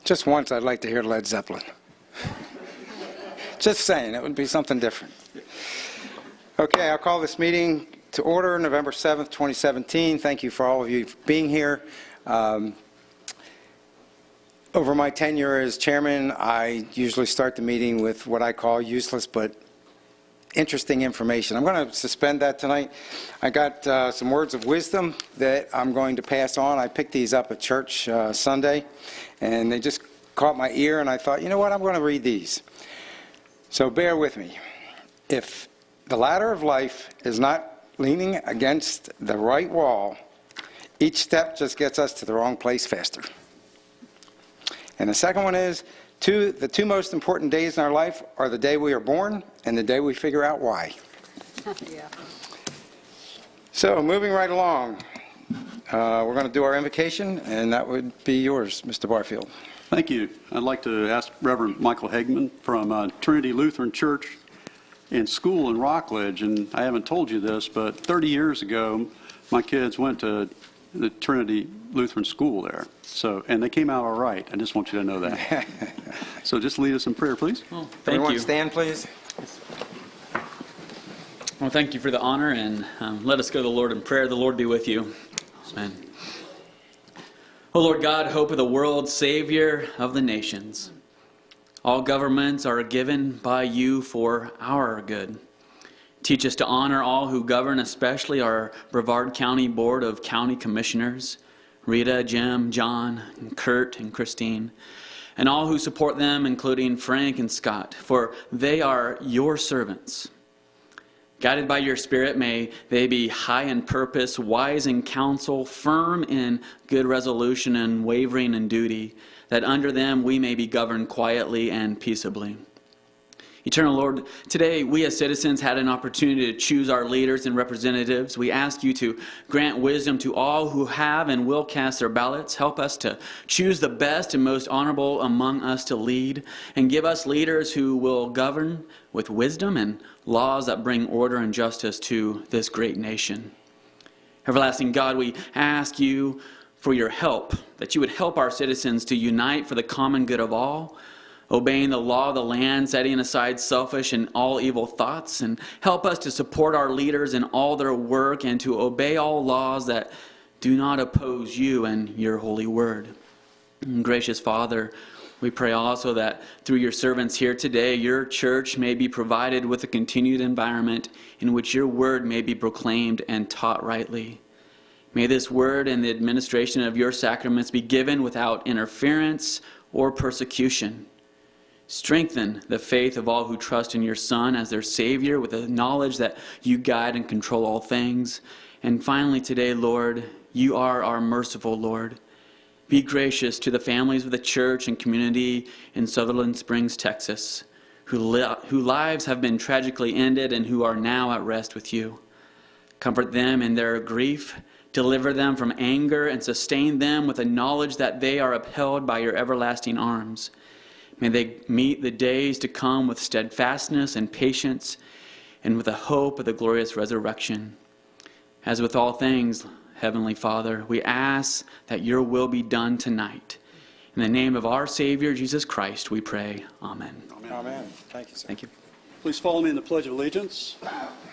Just once I'd like to hear Led Zeppelin. Just saying, it would be something different. Okay, I'll call this meeting to order, November 7th, 2017. Thank you for all of you for being here. Over my tenure as chairman, I usually start the meeting with what I call useless but interesting information. I'm going to suspend that tonight. I got some words of wisdom that I'm going to pass on. I picked these up at church Sunday, and they just caught my ear, and I thought, you know what, I'm going to read these. So bear with me. If the ladder of life is not leaning against the right wall, each step just gets us to the wrong place faster. And the second one is, the two most important days in our life are the day we are born and the day we figure out why. Yeah. So moving right along, we're going to do our invocation, and that would be yours, Mr. Barfield. Thank you. I'd like to ask Reverend Michael Hagman from Trinity Lutheran Church in school in Rockledge, and I haven't told you this, but 30 years ago, my kids went to the Trinity Lutheran School there. So, and they came out all right. I just want you to know that. So just lead us in prayer, please. Well, thank Everyone you. Stand, please. Well, thank you for the honor, and let us go to the Lord in prayer. The Lord be with you. Amen. O Lord God, hope of the world, Savior of the nations, all governments are given by you for our good. Teach us to honor all who govern, especially our Brevard County Board of County Commissioners, Rita, Jim, John, and Kurt, and Christine, and all who support them, including Frank and Scott, for they are your servants. Guided by your Spirit, may they be high in purpose, wise in counsel, firm in good resolution, and wavering in duty, that under them we may be governed quietly and peaceably. Eternal Lord, today we as citizens had an opportunity to choose our leaders and representatives. We ask you to grant wisdom to all who have and will cast their ballots. Help us to choose the best and most honorable among us to lead, and give us leaders who will govern with wisdom and laws that bring order and justice to this great nation. Everlasting God, we ask you for your help, that you would help our citizens to unite for the common good of all, obeying the law of the land, setting aside selfish and all evil thoughts, and help us to support our leaders in all their work and to obey all laws that do not oppose you and your holy word. And gracious Father, we pray also that through your servants here today, your church may be provided with a continued environment in which your word may be proclaimed and taught rightly. May this word and the administration of your sacraments be given without interference or persecution. Strengthen the faith of all who trust in your Son as their Savior, with the knowledge that you guide and control all things. And finally today, Lord, you are our merciful Lord. Be gracious to the families of the church and community in Sutherland Springs, Texas, whose lives have been tragically ended and who are now at rest with you. Comfort them in their grief, deliver them from anger, and sustain them with the knowledge that they are upheld by your everlasting arms. May they meet the days to come with steadfastness and patience, and with the hope of the glorious resurrection. As with all things, Heavenly Father, we ask that your will be done tonight. In the name of our Savior, Jesus Christ, we pray. Amen. Amen. Amen. Thank you, sir. Thank you. Please follow me in the Pledge of Allegiance.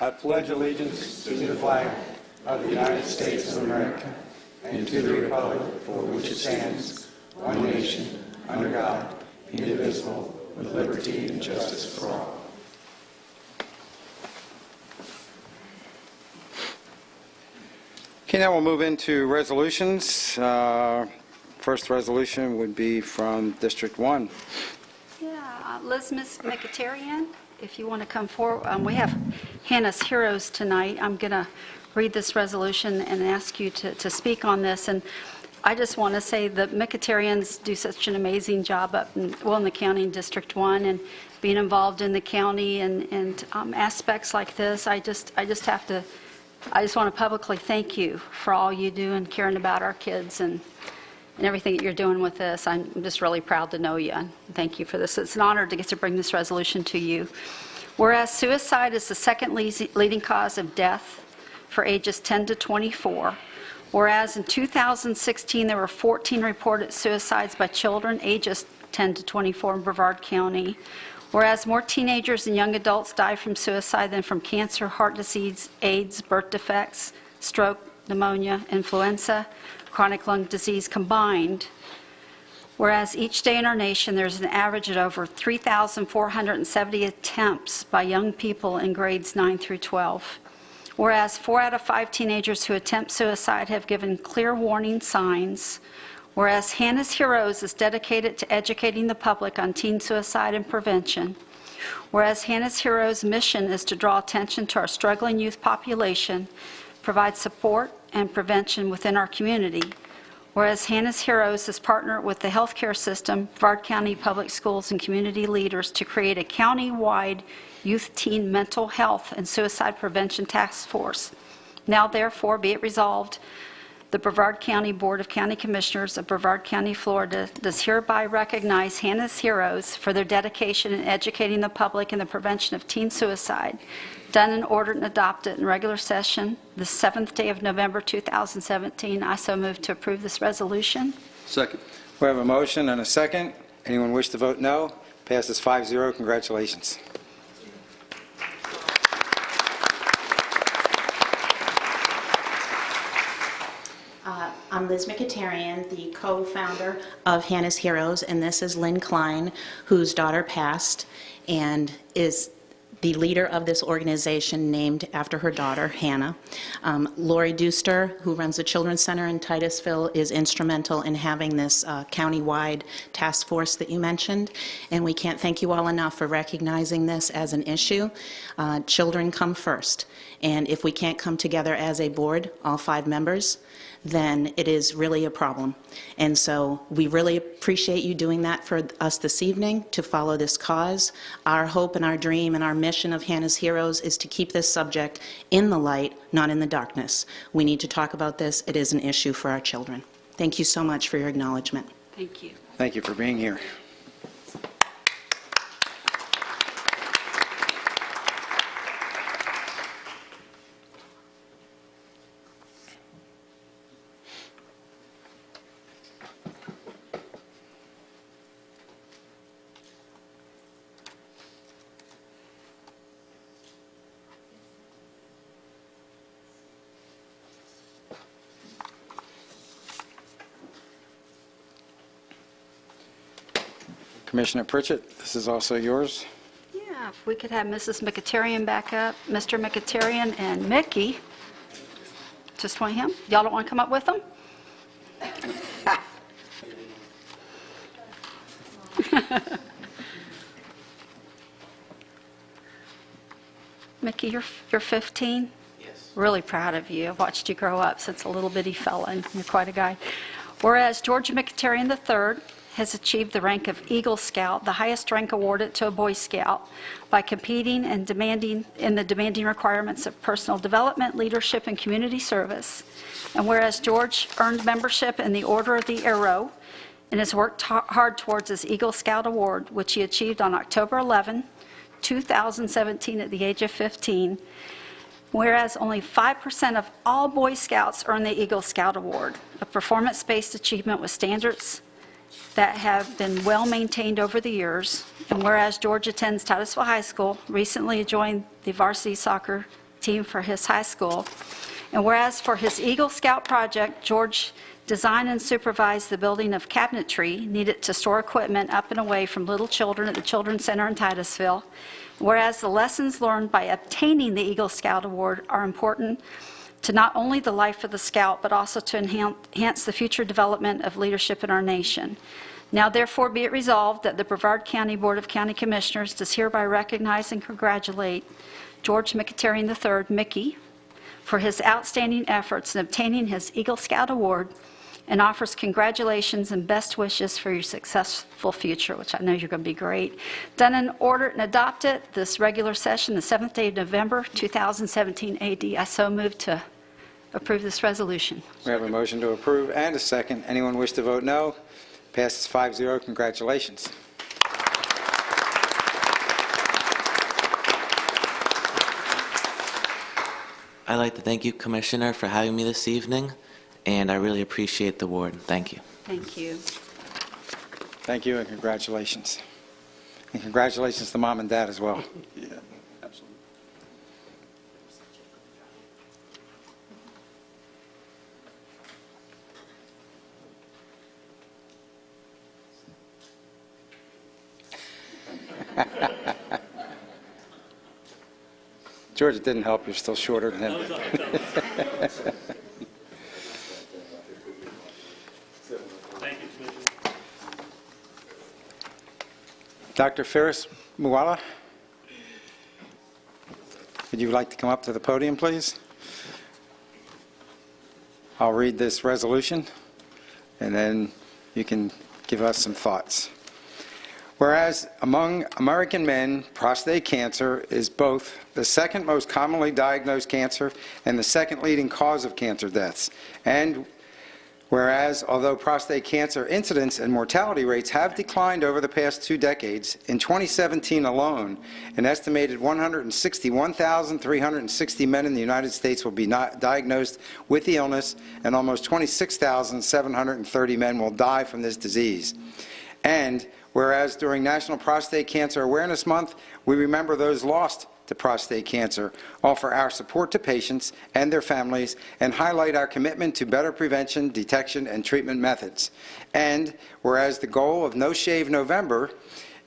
I pledge allegiance to the flag of the United States of America and to the republic for which it stands, one nation, under God, indivisible, with liberty and justice for all. Okay, now we'll move into resolutions. First resolution would be from District 1. Yeah, Elizabeth Mkhitaryan, if you want to come forward. We have Hannah's Heroes tonight. I'm going to read this resolution and ask you to speak on this. And I just want to say the Mkhitaryan's do such an amazing job up in the county in District 1 and being involved in the county and aspects like this. I just want to publicly thank you for all you do and caring about our kids and everything that you're doing with this. I'm just really proud to know you, and thank you for this. It's an honor to get to bring this resolution to you. Whereas suicide is the second leading cause of death for ages 10 to 24, Whereas in 2016, there were 14 reported suicides by children ages 10 to 24 in Brevard County. Whereas more teenagers and young adults die from suicide than from cancer, heart disease, AIDS, birth defects, stroke, pneumonia, influenza, chronic lung disease combined. Whereas each day in our nation, there's an average of over 3,470 attempts by young people in grades 9 through 12. Whereas 4 out of 5 teenagers who attempt suicide have given clear warning signs. Whereas Hannah's Heroes is dedicated to educating the public on teen suicide and prevention. Whereas Hannah's Heroes' mission is to draw attention to our struggling youth population, provide support and prevention within our community. Whereas Hannah's Heroes has partnered with the healthcare system, Brevard County Public Schools, and community leaders to create a county-wide youth-teen mental health and suicide prevention task force. Now, therefore, be it resolved, the Brevard County Board of County Commissioners of Brevard County, Florida, does hereby recognize Hannah's Heroes for their dedication in educating the public in the prevention of teen suicide, done and ordered and adopted in regular session the 7th day of November 2017. I so move to approve this resolution. Second. We have a motion and a second. Anyone wish to vote no? Passes 5-0. Congratulations. I'm Liz Mkhitaryan, the co-founder of Hannah's Heroes, and this is Lynn Klein, whose daughter passed and is the leader of this organization named after her daughter, Hannah. Lori Duster, who runs the Children's Center in Titusville, is instrumental in having this county-wide task force that you mentioned, and we can't thank you all enough for recognizing this as an issue. Children come first, and if we can't come together as a board, all 5 members, then it is really a problem. And so we really appreciate you doing that for us this evening to follow this cause. Our hope and our dream and our mission of Hannah's Heroes is to keep this subject in the light, not in the darkness. We need to talk about this. It is an issue for our children. Thank you so much for your acknowledgement. Thank you. Thank you for being here. Commissioner Pritchett, this is also yours. Yeah, if we could have Mrs. Mkhitaryan back up, Mr. Mkhitaryan and Mickey. Just want him? Y'all don't want to come up with them? Mickey, you're 15? Yes. Really proud of you. I've watched you grow up since a little bitty fella, and you're quite a guy. Whereas George Mkhitaryan III has achieved the rank of Eagle Scout, the highest rank awarded to a Boy Scout, by competing and demanding requirements of personal development, leadership, and community service. And whereas George earned membership in the Order of the Arrow and has worked hard towards his Eagle Scout Award, which he achieved on October 11, 2017 at the age of 15, whereas only 5% of all Boy Scouts earn the Eagle Scout Award, a performance-based achievement with standards that have been well maintained over the years. And whereas George attends Titusville High School, recently joined the varsity soccer team for his high school. And whereas for his Eagle Scout project, George designed and supervised the building of cabinetry needed to store equipment up and away from little children at the Children's Center in Titusville. Whereas the lessons learned by obtaining the Eagle Scout Award are important to not only the life of the Scout, but also to enhance the future development of leadership in our nation. Now, therefore, be it resolved that the Brevard County Board of County Commissioners does hereby recognize and congratulate George Mkhitaryan III, Mickey, for his outstanding efforts in obtaining his Eagle Scout Award, and offers congratulations and best wishes for your successful future, which I know you're going to be great. Done and ordered and adopted this regular session, the 7th day of November, 2017 AD. I so move to approve this resolution. We have a motion to approve and a second. Anyone wish to vote no? Passes 5-0. Congratulations. I'd like to thank you, Commissioner, for having me this evening. and I really appreciate the award. Thank you. Thank you. Thank you and congratulations. And congratulations to Mom and Dad as well. Yeah, absolutely. George, it didn't help. You're still shorter than him. Dr. Ferris Muwala, would you like to come up to the podium, please? I'll read this resolution, and then you can give us some thoughts. Whereas among American men, prostate cancer is both the second most commonly diagnosed cancer and the second leading cause of cancer deaths. And whereas, although prostate cancer incidence and mortality rates have declined over the past 2 decades, in 2017 alone, an estimated 161,360 men in the United States will be diagnosed with the illness, and almost 26,730 men will die from this disease. And whereas during National Prostate Cancer Awareness Month, we remember those lost to prostate cancer, offer our support to patients and their families, and highlight our commitment to better prevention, detection, and treatment methods. And whereas the goal of No Shave November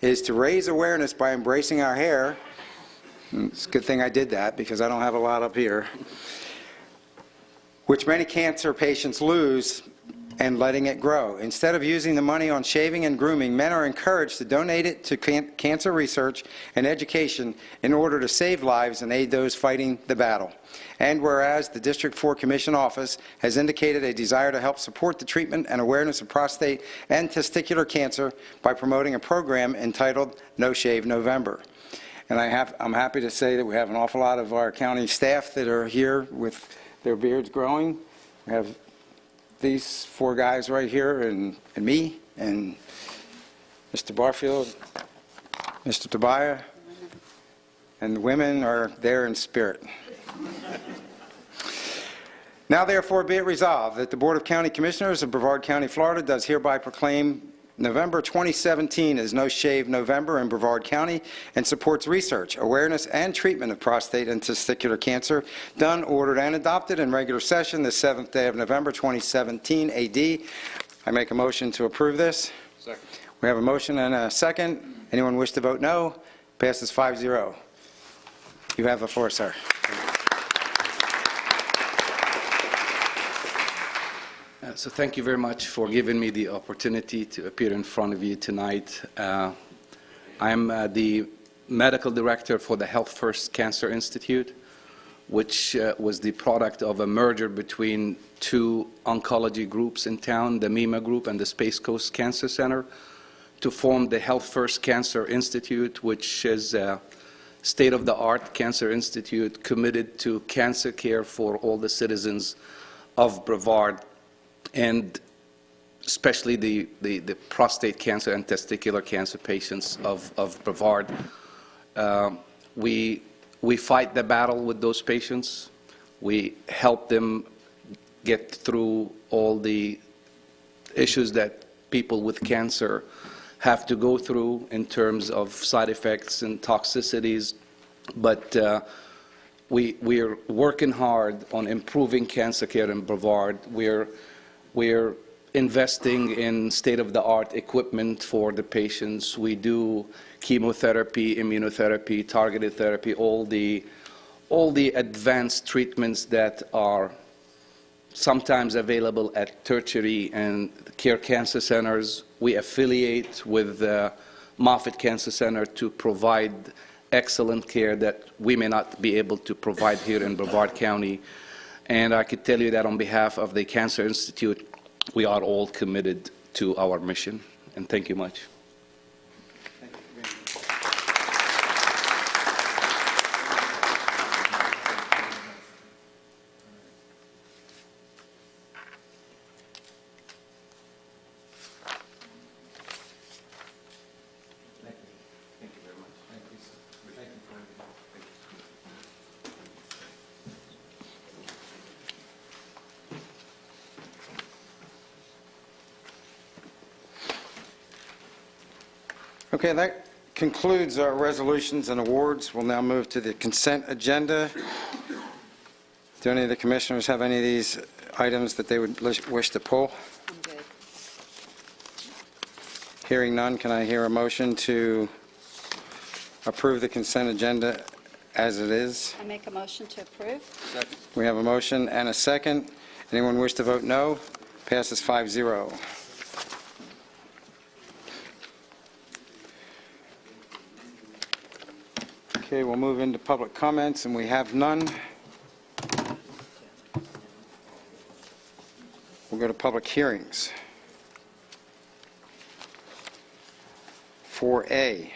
is to raise awareness by embracing our hair, it's a good thing I did that because I don't have a lot up here, which many cancer patients lose, and letting it grow. Instead of using the money on shaving and grooming, men are encouraged to donate it to cancer research and education in order to save lives and aid those fighting the battle. And whereas the District 4 Commission Office has indicated a desire to help support the treatment and awareness of prostate and testicular cancer by promoting a program entitled No Shave November. And I'm happy to say that we have an awful lot of our county staff that are here with their beards growing. We have these 4 guys right here, and me, and Mr. Barfield, Mr. Tobiah, and the women are there in spirit. Now therefore be it resolved that the Board of County Commissioners of Brevard County, Florida does hereby proclaim November 2017 as No Shave November in Brevard County and supports research, awareness, and treatment of prostate and testicular cancer, done, ordered, and adopted in regular session the 7th day of November 2017 AD. I make a motion to approve this. Second. We have a motion and a second. Anyone wish to vote no? Passes 5-0. You have the floor, sir. So thank you very much for giving me the opportunity to appear in front of you tonight. I'm the medical director for the Health First Cancer Institute, which was the product of a merger between 2 oncology groups in town, the MEMA Group and the Space Coast Cancer Center, to form the Health First Cancer Institute, which is a state-of-the-art cancer institute committed to cancer care for all the citizens of Brevard, and especially the prostate cancer and testicular cancer patients of Brevard. We fight the battle with those patients. We help them get through all the issues that people with cancer have to go through in terms of side effects and toxicities. But we're working hard on improving cancer care in Brevard. We're investing in state-of-the-art equipment for the patients. We do chemotherapy, immunotherapy, targeted therapy, all the advanced treatments that are sometimes available at tertiary and care cancer centers. We affiliate with Moffitt Cancer Center to provide excellent care that we may not be able to provide here in Brevard County. And I could tell you that on behalf of the Cancer Institute, we are all committed to our mission. And thank you much. Okay, that concludes our resolutions and awards. We'll now move to the consent agenda. Do any of the commissioners have any of these items that they would wish to pull? I'm good. Hearing none, can I hear a motion to approve the consent agenda as it is? I make a motion to approve. We have a motion and a second. Anyone wish to vote no? Passes 5-0. Okay, we'll move into public comments, and we have none. We'll go to public hearings. 4A.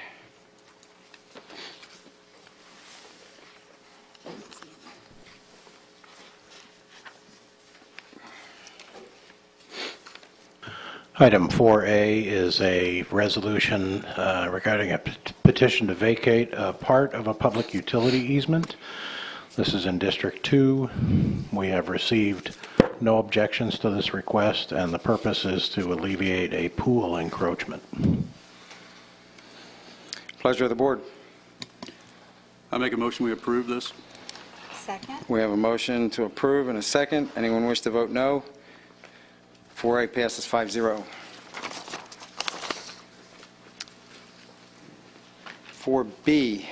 Item 4A is a resolution regarding a petition to vacate a part of a public utility easement. This is in District 2. We have received no objections to this request, and the purpose is to alleviate a pool encroachment. Pleasure of the board. I make a motion we approve this. Second. We have a motion to approve and a second. Anyone wish to vote no? 4A passes 5-0. 4B.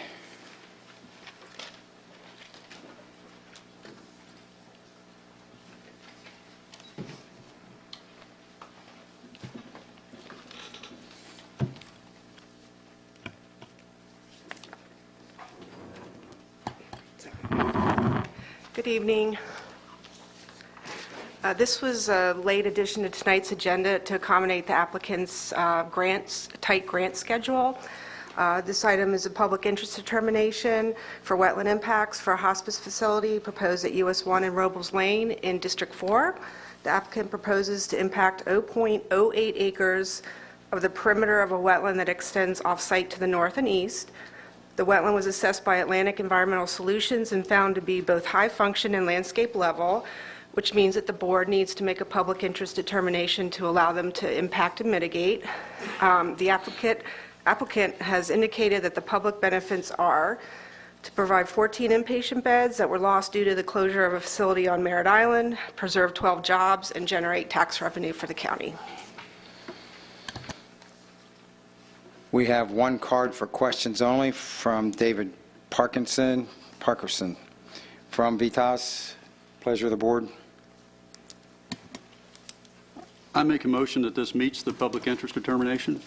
Good evening. This was a late addition to tonight's agenda to accommodate the applicant's tight grant schedule. This item is a public interest determination for wetland impacts for a hospice facility proposed at US 1 and Robles Lane in District 4. The applicant proposes to impact 0.08 acres of the perimeter of a wetland that extends off-site to the north and east. The wetland was assessed by Atlantic Environmental Solutions and found to be both high function and landscape level, which means that the board needs to make a public interest determination to allow them to impact and mitigate. The applicant has indicated that the public benefits are to provide 14 inpatient beds that were lost due to the closure of a facility on Merritt Island, preserve 12 jobs, and generate tax revenue for the county. We have one card for questions only from David Parkinson from Vitas. Pleasure of the board. I make a motion that this meets the public interest determination.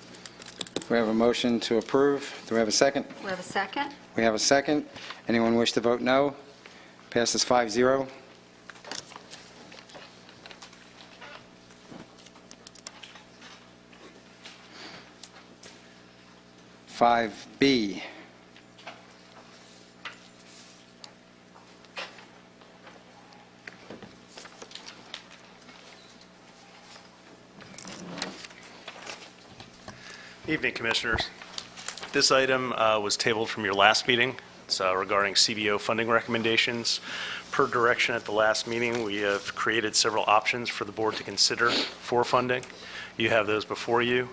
We have a motion to approve. Do we have a second? We have a second. We have a second. Anyone wish to vote no? Passes 5-0. 5B. Evening, Commissioners. This item was tabled from your last meeting. It's regarding CBO funding recommendations. Per direction at the last meeting, we have created several options for the board to consider for funding. You have those before you.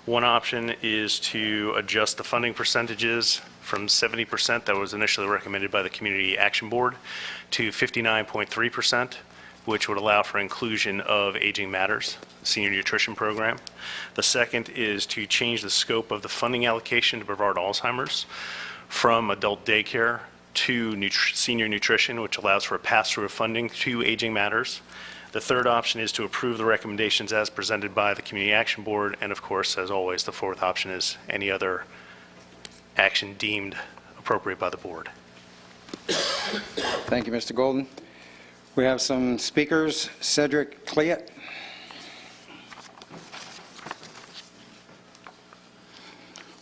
One option is to adjust the funding percentages from 70% that was initially recommended by the Community Action Board to 59.3%, which would allow for inclusion of Aging Matters, senior nutrition program. The second is to change the scope of the funding allocation to Brevard Alzheimer's from adult daycare to senior nutrition, which allows for a pass-through of funding to Aging Matters. The third option is to approve the recommendations as presented by the Community Action Board, and of course, as always, the fourth option is any other action deemed appropriate by the board. Thank you, Mr. Golden. We have some speakers. Cedric Cleat.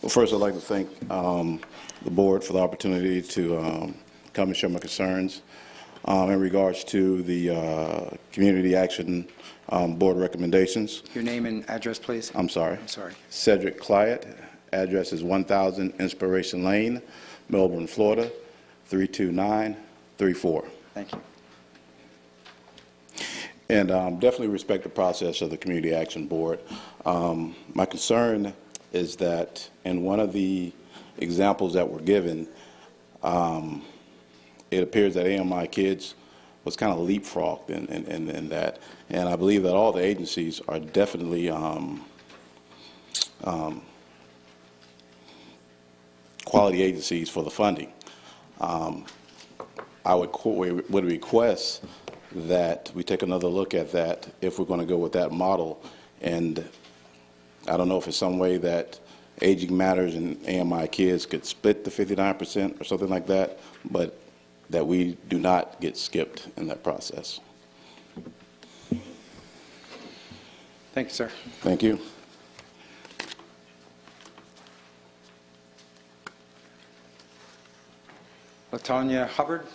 Well, first, I'd like to thank the board for the opportunity to come and share my concerns in regards to the Community Action Board recommendations. Your name and address, please. I'm sorry. I'm sorry. Cedric Cleat. Address is 1000 Inspiration Lane, Melbourne, Florida, 32934. Thank you. And definitely respect the process of the Community Action Board. My concern is that in one of the examples that were given, it appears that AMI Kids was kind of leapfrogged in that. And I believe that all the agencies are definitely quality agencies for the funding. I would request that we take another look at that if we're going to go with that model. And I don't know if it's some way that Aging Matters and AMI Kids could split the 59% or something like that, but that we do not get skipped in that process. Thank you, sir. Thank you. LaTonya Hubbard.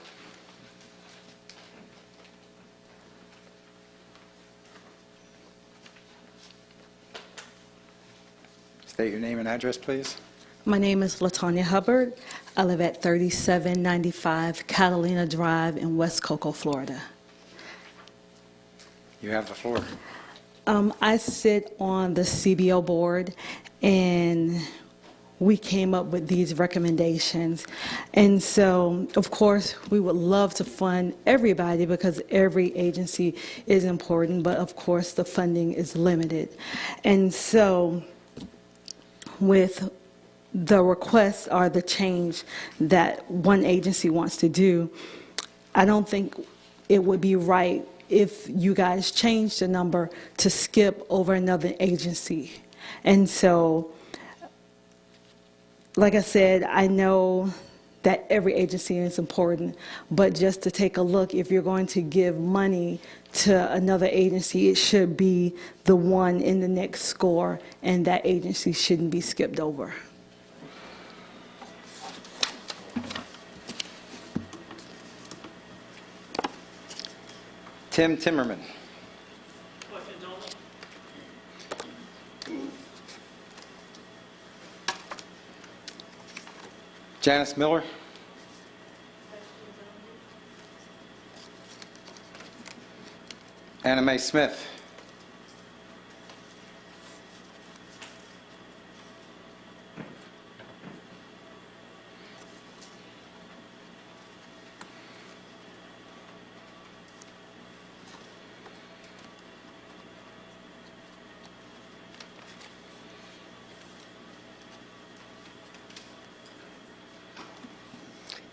State your name and address, please. My name is LaTonya Hubbard. I live at 3795 Catalina Drive in West Cocoa, Florida. You have the floor. I sit on the CBO board, and we came up with these recommendations. And so, of course, we would love to fund everybody because every agency is important, but of course the funding is limited. And so, with the request or the change that one agency wants to do, I don't think it would be right if you guys change the number to skip over another agency. And so, like I said, I know that every agency is important, but just to take a look, if you're going to give money to another agency, it should be the one in the next score, and that agency shouldn't be skipped over. Tim Timmerman. Janice Miller. Anna Mae Smith.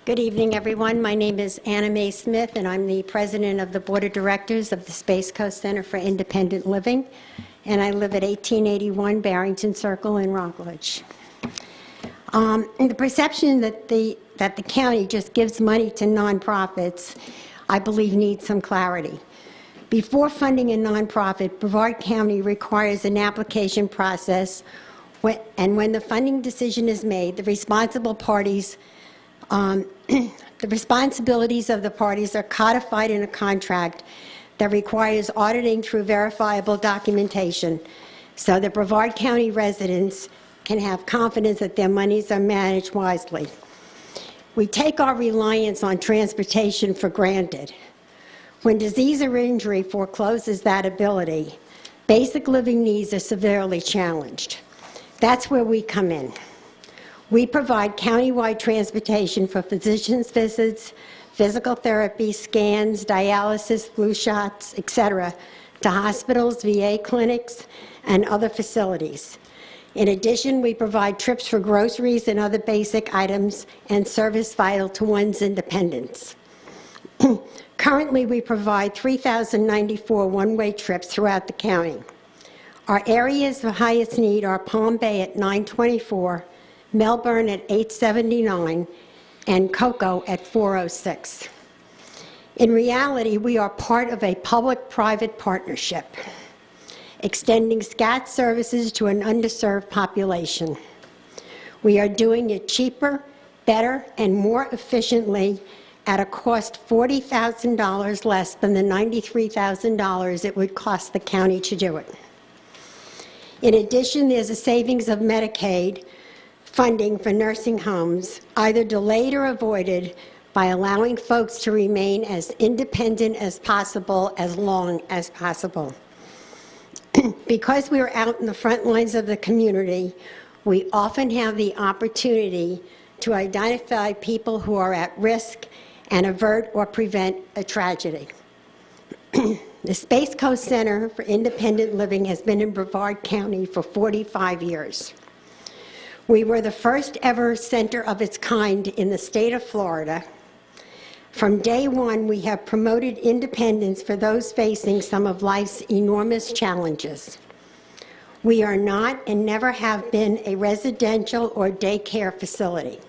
Good evening, everyone. My name is Anna Mae Smith, and I'm the president of the Board of Directors of the Space Coast Center for Independent Living, and I live at 1881 Barrington Circle in Rockledge. The perception that the county just gives money to nonprofits, I believe, needs some clarity. Before funding a nonprofit, Brevard County requires an application process, and when the funding decision is made, the responsible parties the responsibilities of the parties are codified in a contract that requires auditing through verifiable documentation so that Brevard County residents can have confidence that their monies are managed wisely. We take our reliance on transportation for granted. When disease or injury forecloses that ability, basic living needs are severely challenged. That's where we come in. We provide countywide transportation for physicians' visits, physical therapy, scans, dialysis, flu shots, etc., to hospitals, VA clinics, and other facilities. In addition, we provide trips for groceries and other basic items and service vital to one's independence. Currently, we provide 3,094 one-way trips throughout the county. Our areas of highest need are Palm Bay at 924, Melbourne at 879, and Cocoa at 406. In reality, we are part of a public-private partnership, extending SCAT services to an underserved population. We are doing it cheaper, better, and more efficiently at a cost $40,000 less than the $93,000 it would cost the county to do it. In addition, there's a savings of Medicaid funding for nursing homes, either delayed or avoided by allowing folks to remain as independent as possible, as long as possible. Because we are out in the front lines of the community, we often have the opportunity to identify people who are at risk and avert or prevent a tragedy. The Space Coast Center for Independent Living has been in Brevard County for 45 years. We were the first ever center of its kind in the state of Florida. From day one, we have promoted independence for those facing some of life's enormous challenges. We are not and never have been a residential or daycare facility.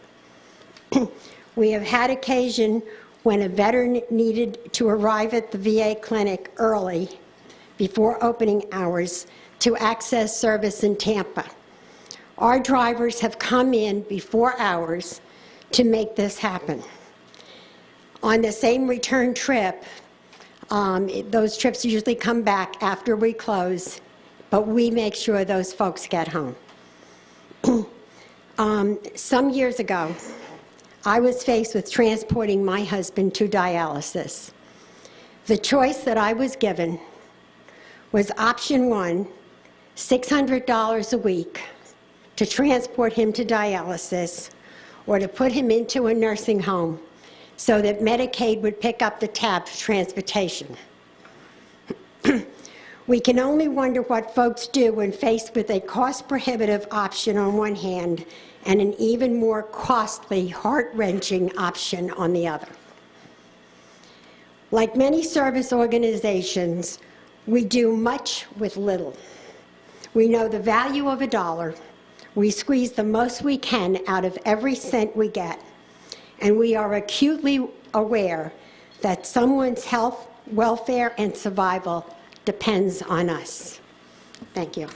We have had occasion when a veteran needed to arrive at the VA clinic early, before opening hours, to access service in Tampa. Our drivers have come in before hours to make this happen. On the same return trip, those trips usually come back after we close, but we make sure those folks get home. Some years ago, I was faced with transporting my husband to dialysis. The choice that I was given was option one, $600 a week to transport him to dialysis, or to put him into a nursing home so that Medicaid would pick up the tab for transportation. We can only wonder what folks do when faced with a cost-prohibitive option on one hand and an even more costly, heart-wrenching option on the other. Like many service organizations, we do much with little. We know the value of a dollar. We squeeze the most we can out of every cent we get. And we are acutely aware that someone's health, welfare, and survival depends on us. Thank you.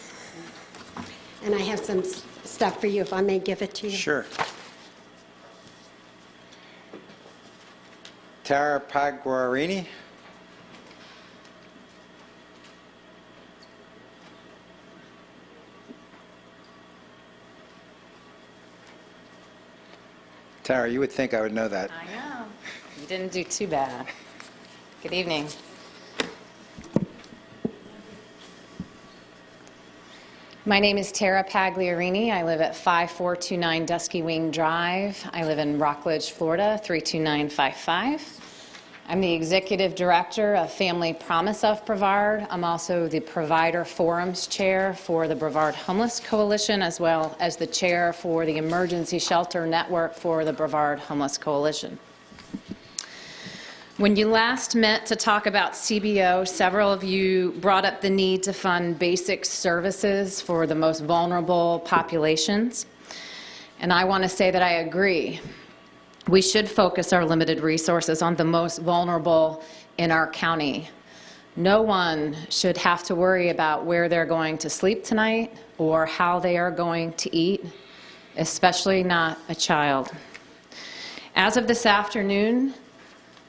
And I have some stuff for you, if I may give it to you. Sure. Tara Paguarini. Tara, you would think I would know that. I know. You didn't do too bad. Good evening. My name is Tara Pagliarini. I live at 5429 Dusky Wing Drive. I live in Rockledge, Florida, 32955. I'm the Executive Director of Family Promise of Brevard. I'm also the Provider Forums Chair for the Brevard Homeless Coalition, as well as the Chair for the Emergency Shelter Network for the Brevard Homeless Coalition. When you last met to talk about CBO, several of you brought up the need to fund basic services for the most vulnerable populations. And I want to say that I agree. We should focus our limited resources on the most vulnerable in our county. No one should have to worry about where they're going to sleep tonight or how they are going to eat, especially not a child. As of this afternoon,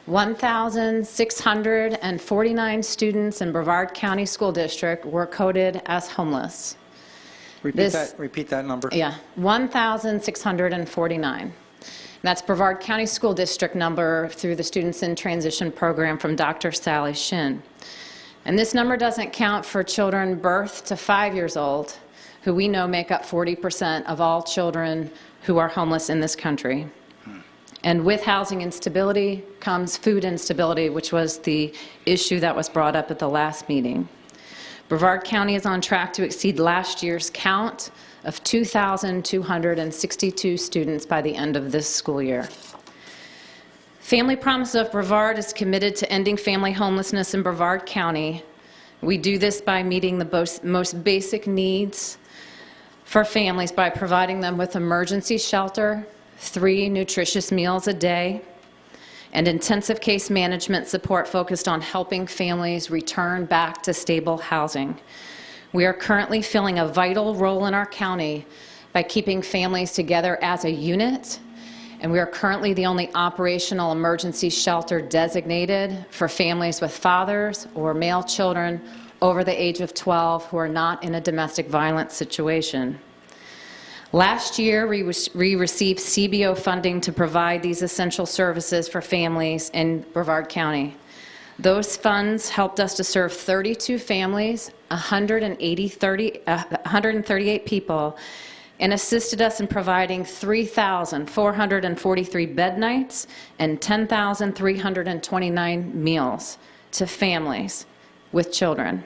1,649 students in Brevard County School District were coded as homeless. Repeat that number. Yeah, 1,649. That's Brevard County School District number through the Students in Transition program from Dr. Sally Shin. And this number doesn't count for children birth to 5 years old, who we know make up 40% of all children who are homeless in this country. And with housing instability comes food instability, which was the issue that was brought up at the last meeting. Brevard County is on track to exceed last year's count of 2,262 students by the end of this school year. Family Promise of Brevard is committed to ending family homelessness in Brevard County. We do this by meeting the most basic needs for families by providing them with emergency shelter, 3 nutritious meals a day, and intensive case management support focused on helping families return back to stable housing. We are currently filling a vital role in our county by keeping families together as a unit, and we are currently the only operational emergency shelter designated for families with fathers or male children over the age of 12 who are not in a domestic violence situation. Last year, we received CBO funding to provide these essential services for families in Brevard County. Those funds helped us to serve 32 families, 138 people, and assisted us in providing 3,443 bed nights and 10,329 meals to families with children.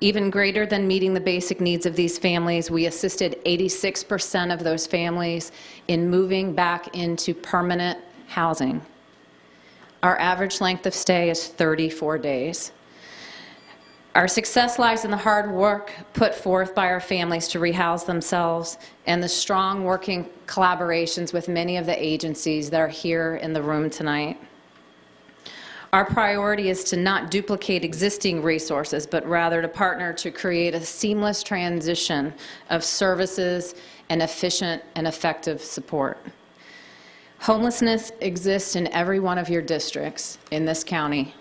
Even greater than meeting the basic needs of these families, we assisted 86% of those families in moving back into permanent housing. Our average length of stay is 34 days. Our success lies in the hard work put forth by our families to rehouse themselves and the strong working collaborations with many of the agencies that are here in the room tonight. Our priority is to not duplicate existing resources, but rather to partner to create a seamless transition of services and efficient and effective support. Homelessness exists in every one of your districts in this county.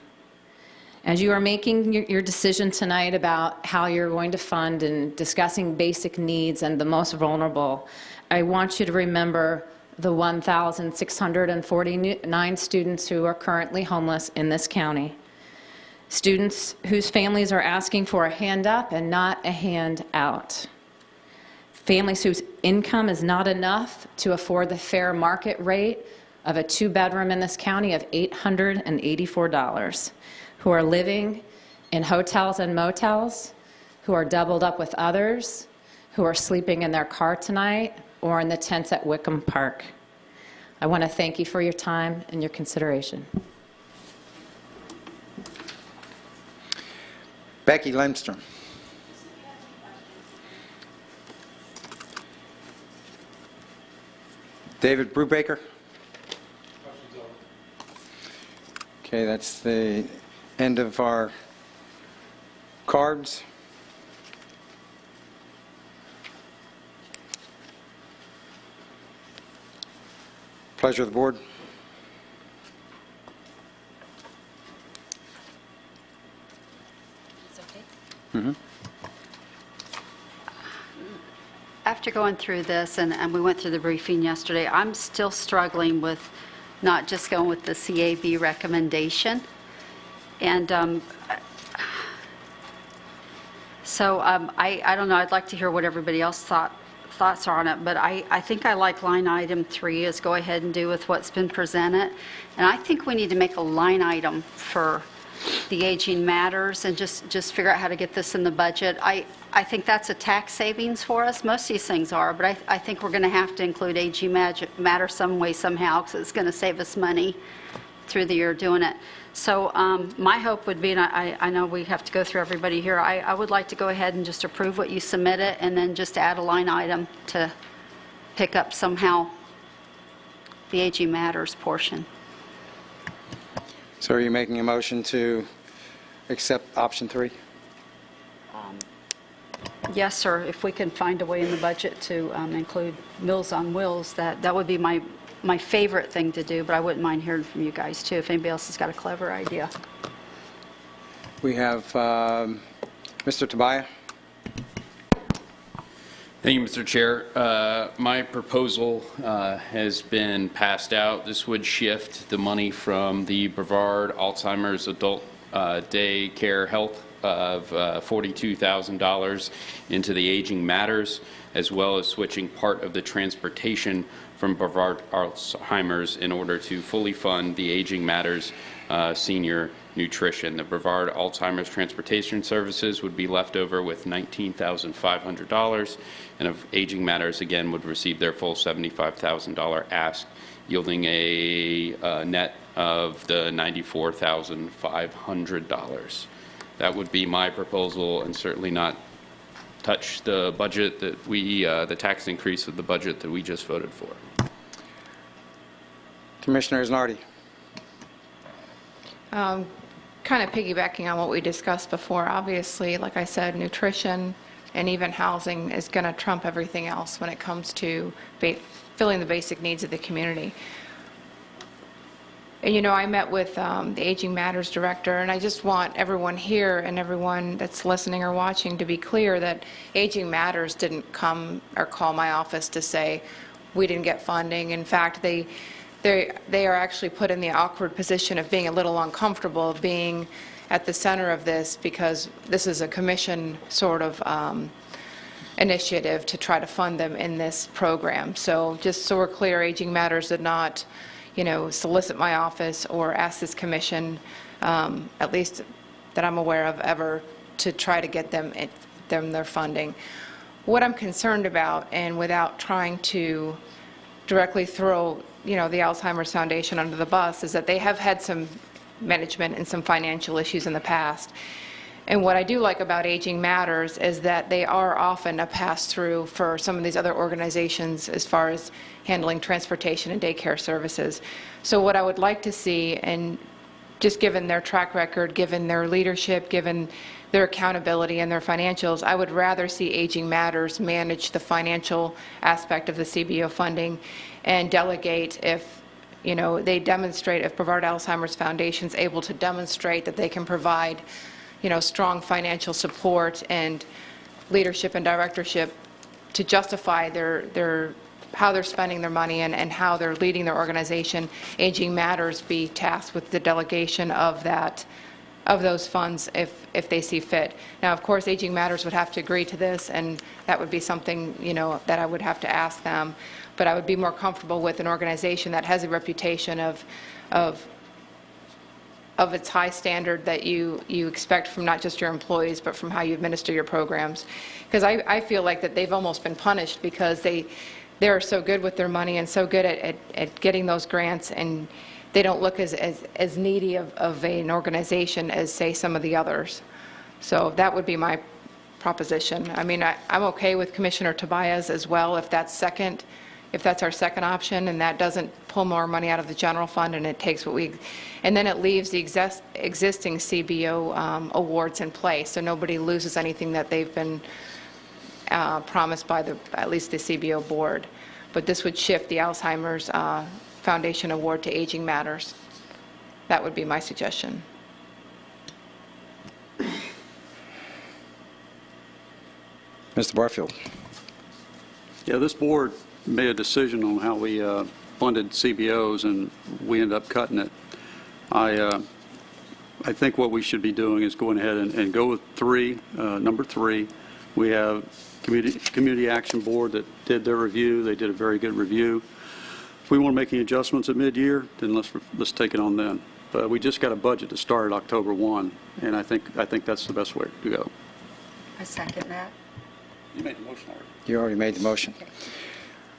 As you are making your decision tonight about how you're going to fund and discussing basic needs and the most vulnerable, I want you to remember the 1,649 students who are currently homeless in this county. Students whose families are asking for a hand up and not a hand out. Families whose income is not enough to afford the fair market rate of a 2-bedroom in this county of $884, who are living in hotels and motels, who are doubled up with others, who are sleeping in their car tonight or in the tents at Wickham Park. I want to thank you for your time and your consideration. Becky Lindstrom. David Brubaker. Okay, that's the end of our cards. Pleasure of the board. After going through this, and we went through the briefing yesterday, I'm still struggling with not just going with the CAB recommendation. And I don't know, I'd like to hear what everybody else thoughts are on it, but I think I like line item 3 is go ahead and do with what's been presented. And I think we need to make a line item for the Aging Matters and just figure out how to get this in the budget. I think that's a tax savings for us. Most of these things are, but I think we're going to have to include Aging Matters some way, somehow, because it's going to save us money through the year doing it. So my hope would be, and I know we have to go through everybody here, I would like to go ahead and just approve what you submitted and then just add a line item to pick up somehow the Aging Matters portion. So are you making a motion to accept option 3? Yes, sir. If we can find a way in the budget to include Meals on Wheels, that would be my favorite thing to do, but I wouldn't mind hearing from you guys, too, if anybody else has got a clever idea. We have Mr. Tobias. Thank you, Mr. Chair. My proposal has been passed out. This would shift the money from the Brevard Alzheimer's Adult Day Care Health of $42,000 into the Aging Matters, as well as switching part of the transportation from Brevard Alzheimer's in order to fully fund the Aging Matters senior nutrition. The Brevard Alzheimer's transportation services would be left over with $19,500, and of Aging Matters again would receive their full $75,000 ask, yielding a net of the $94,500. That would be my proposal, and certainly not touch the budget that we, the tax increase of the budget that we just voted for. Commissioner Nardi. Kind of piggybacking on what we discussed before, obviously, like I said, nutrition and even housing is going to trump everything else when it comes to filling the basic needs of the community. And, you know, I met with the Aging Matters Director, and I just want everyone here and everyone that's listening or watching to be clear that Aging Matters didn't come or call my office to say we didn't get funding. In fact, they are actually put in the awkward position of being a little uncomfortable being at the center of this, because this is a commission sort of initiative to try to fund them in this program. So just so we're clear, Aging Matters did not, solicit my office or ask this commission, at least that I'm aware of, ever to try to get them their funding. What I'm concerned about, and without trying to directly throw, the Alzheimer's Foundation under the bus, is that they have had some management and some financial issues in the past. And what I do like about Aging Matters is that they are often a pass-through for some of these other organizations as far as handling transportation and daycare services. So what I would like to see, and just given their track record, given their leadership, given their accountability and their financials, I would rather see Aging Matters manage the financial aspect of the CBO funding and delegate if they demonstrate, if Brevard Alzheimer's Foundation is able to demonstrate that they can provide strong financial support and leadership and directorship to justify how they're spending their money and how they're leading their organization. Aging Matters be tasked with the delegation of those funds if they see fit. Now, of course, Aging Matters would have to agree to this, and that would be something that I would have to ask them. But I would be more comfortable with an organization that has a reputation of its high standard that you expect from not just your employees, but from how you administer your programs. Because I feel like that they've almost been punished because they're so good with their money and so good at getting those grants, and they don't look as needy of an organization as, say, some of the others. So that would be my proposition. I mean, I'm okay with Commissioner Tobias as well if that's our second option, and that doesn't pull more money out of the general fund, and it takes and then it leaves the existing CBO awards in place, so nobody loses anything that they've been promised by at least the CBO board. But this would shift the Alzheimer's Foundation award to Aging Matters. That would be my suggestion. Mr. Barfield. Yeah, this board made a decision on how we funded CBOs, and we ended up cutting it. I think what we should be doing is going ahead and go with number three. We have Community Action Board that did their review. They did a very good review. If we want to make any adjustments at mid-year, then let's take it on then. But we just got a budget to start at October 1, and I think that's the best way to go. I second that. You made the motion already. You already made the motion.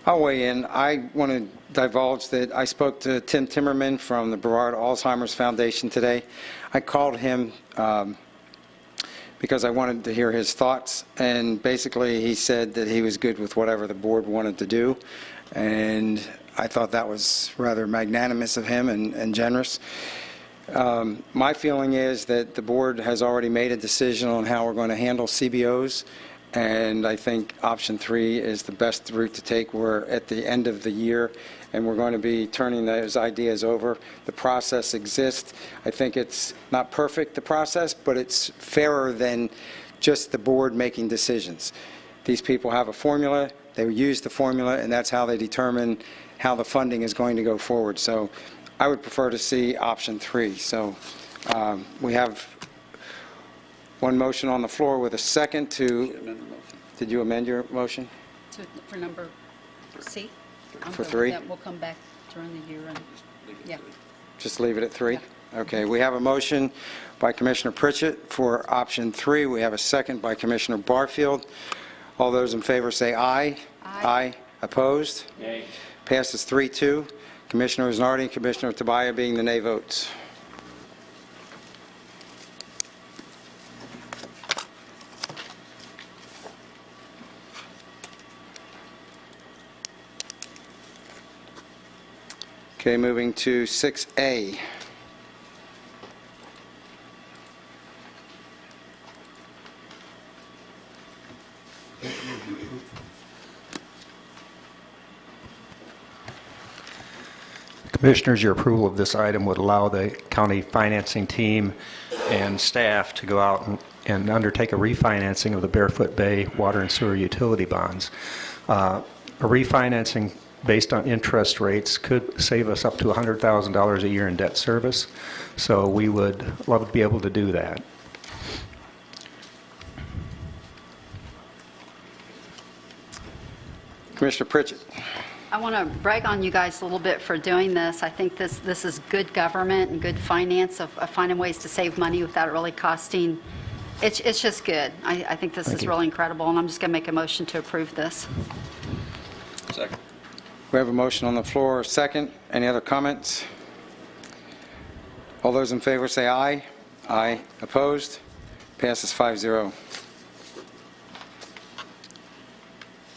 I'll weigh in. I want to divulge that I spoke to Tim Timmerman from the Brevard Alzheimer's Foundation today. I called him because I wanted to hear his thoughts, and basically he said that he was good with whatever the board wanted to do, and I thought that was rather magnanimous of him and generous. My feeling is that the board has already made a decision on how we're going to handle CBOs, and I think option 3 is the best route to take. We're at the end of the year, and we're going to be turning those ideas over. The process exists. I think it's not perfect, the process, but it's fairer than just the board making decisions. These people have a formula. They use the formula, and that's how they determine how the funding is going to go forward. So I would prefer to see option 3. So we have one motion on the floor with a second to... Did you amend your motion? For number C? For 3? We'll come back during the year and, yeah. Just leave it at 3? Okay, we have a motion by Commissioner Pritchett for option 3. We have a second by Commissioner Barfield. All those in favor say aye. Aye. Opposed? Nay. Passes 3-2. Commissioner Isnardi and Commissioner Tabaya being the nay votes. Okay, moving to 6A. Commissioners, your approval of this item would allow the county financing team and staff to go out and undertake a refinancing of the Barefoot Bay water and sewer utility bonds. A refinancing based on interest rates could save us up to $100,000 a year in debt service, so we would love to be able to do that. Commissioner Pritchett. I want to brag on you guys a little bit for doing this. I think this is good government and good finance of finding ways to save money without it really costing. It's just good. I think this is really incredible, and I'm just going to make a motion to approve this. Second. We have a motion on the floor. Second. Any other comments? All those in favor say aye. Aye. Opposed? Passes 5-0.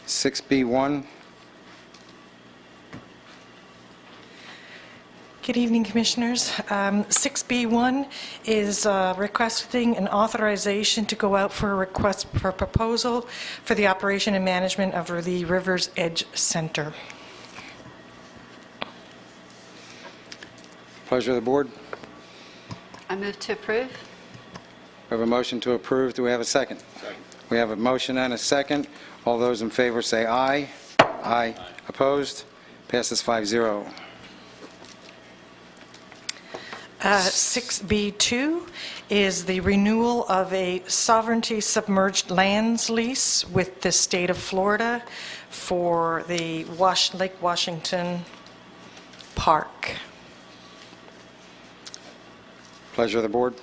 6B1. Good evening, Commissioners. 6B1 is requesting an authorization to go out for a request for proposal for the operation and management of the River's Edge Center. Pleasure of the board. I move to approve. We have a motion to approve. Do we have a second? Second. We have a motion and a second. All those in favor say aye. Aye. Opposed? Passes 5-0. 6B2 is the renewal of a sovereignty submerged lands lease with the state of Florida for the Lake Washington Park. Pleasure of the board.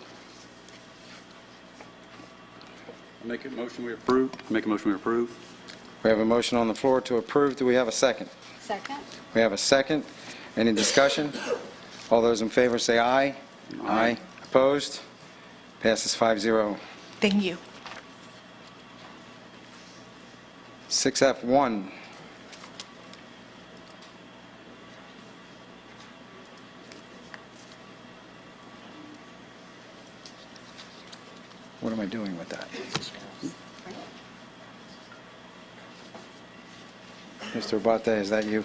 Make a motion we approve. Make a motion we approve. We have a motion on the floor to approve. Do we have a second? Second. We have a second. Any discussion? All those in favor say aye. Aye. Opposed? Passes 5-0. Thank you. 6F1. What am I doing with that? Mr. Abate, is that you?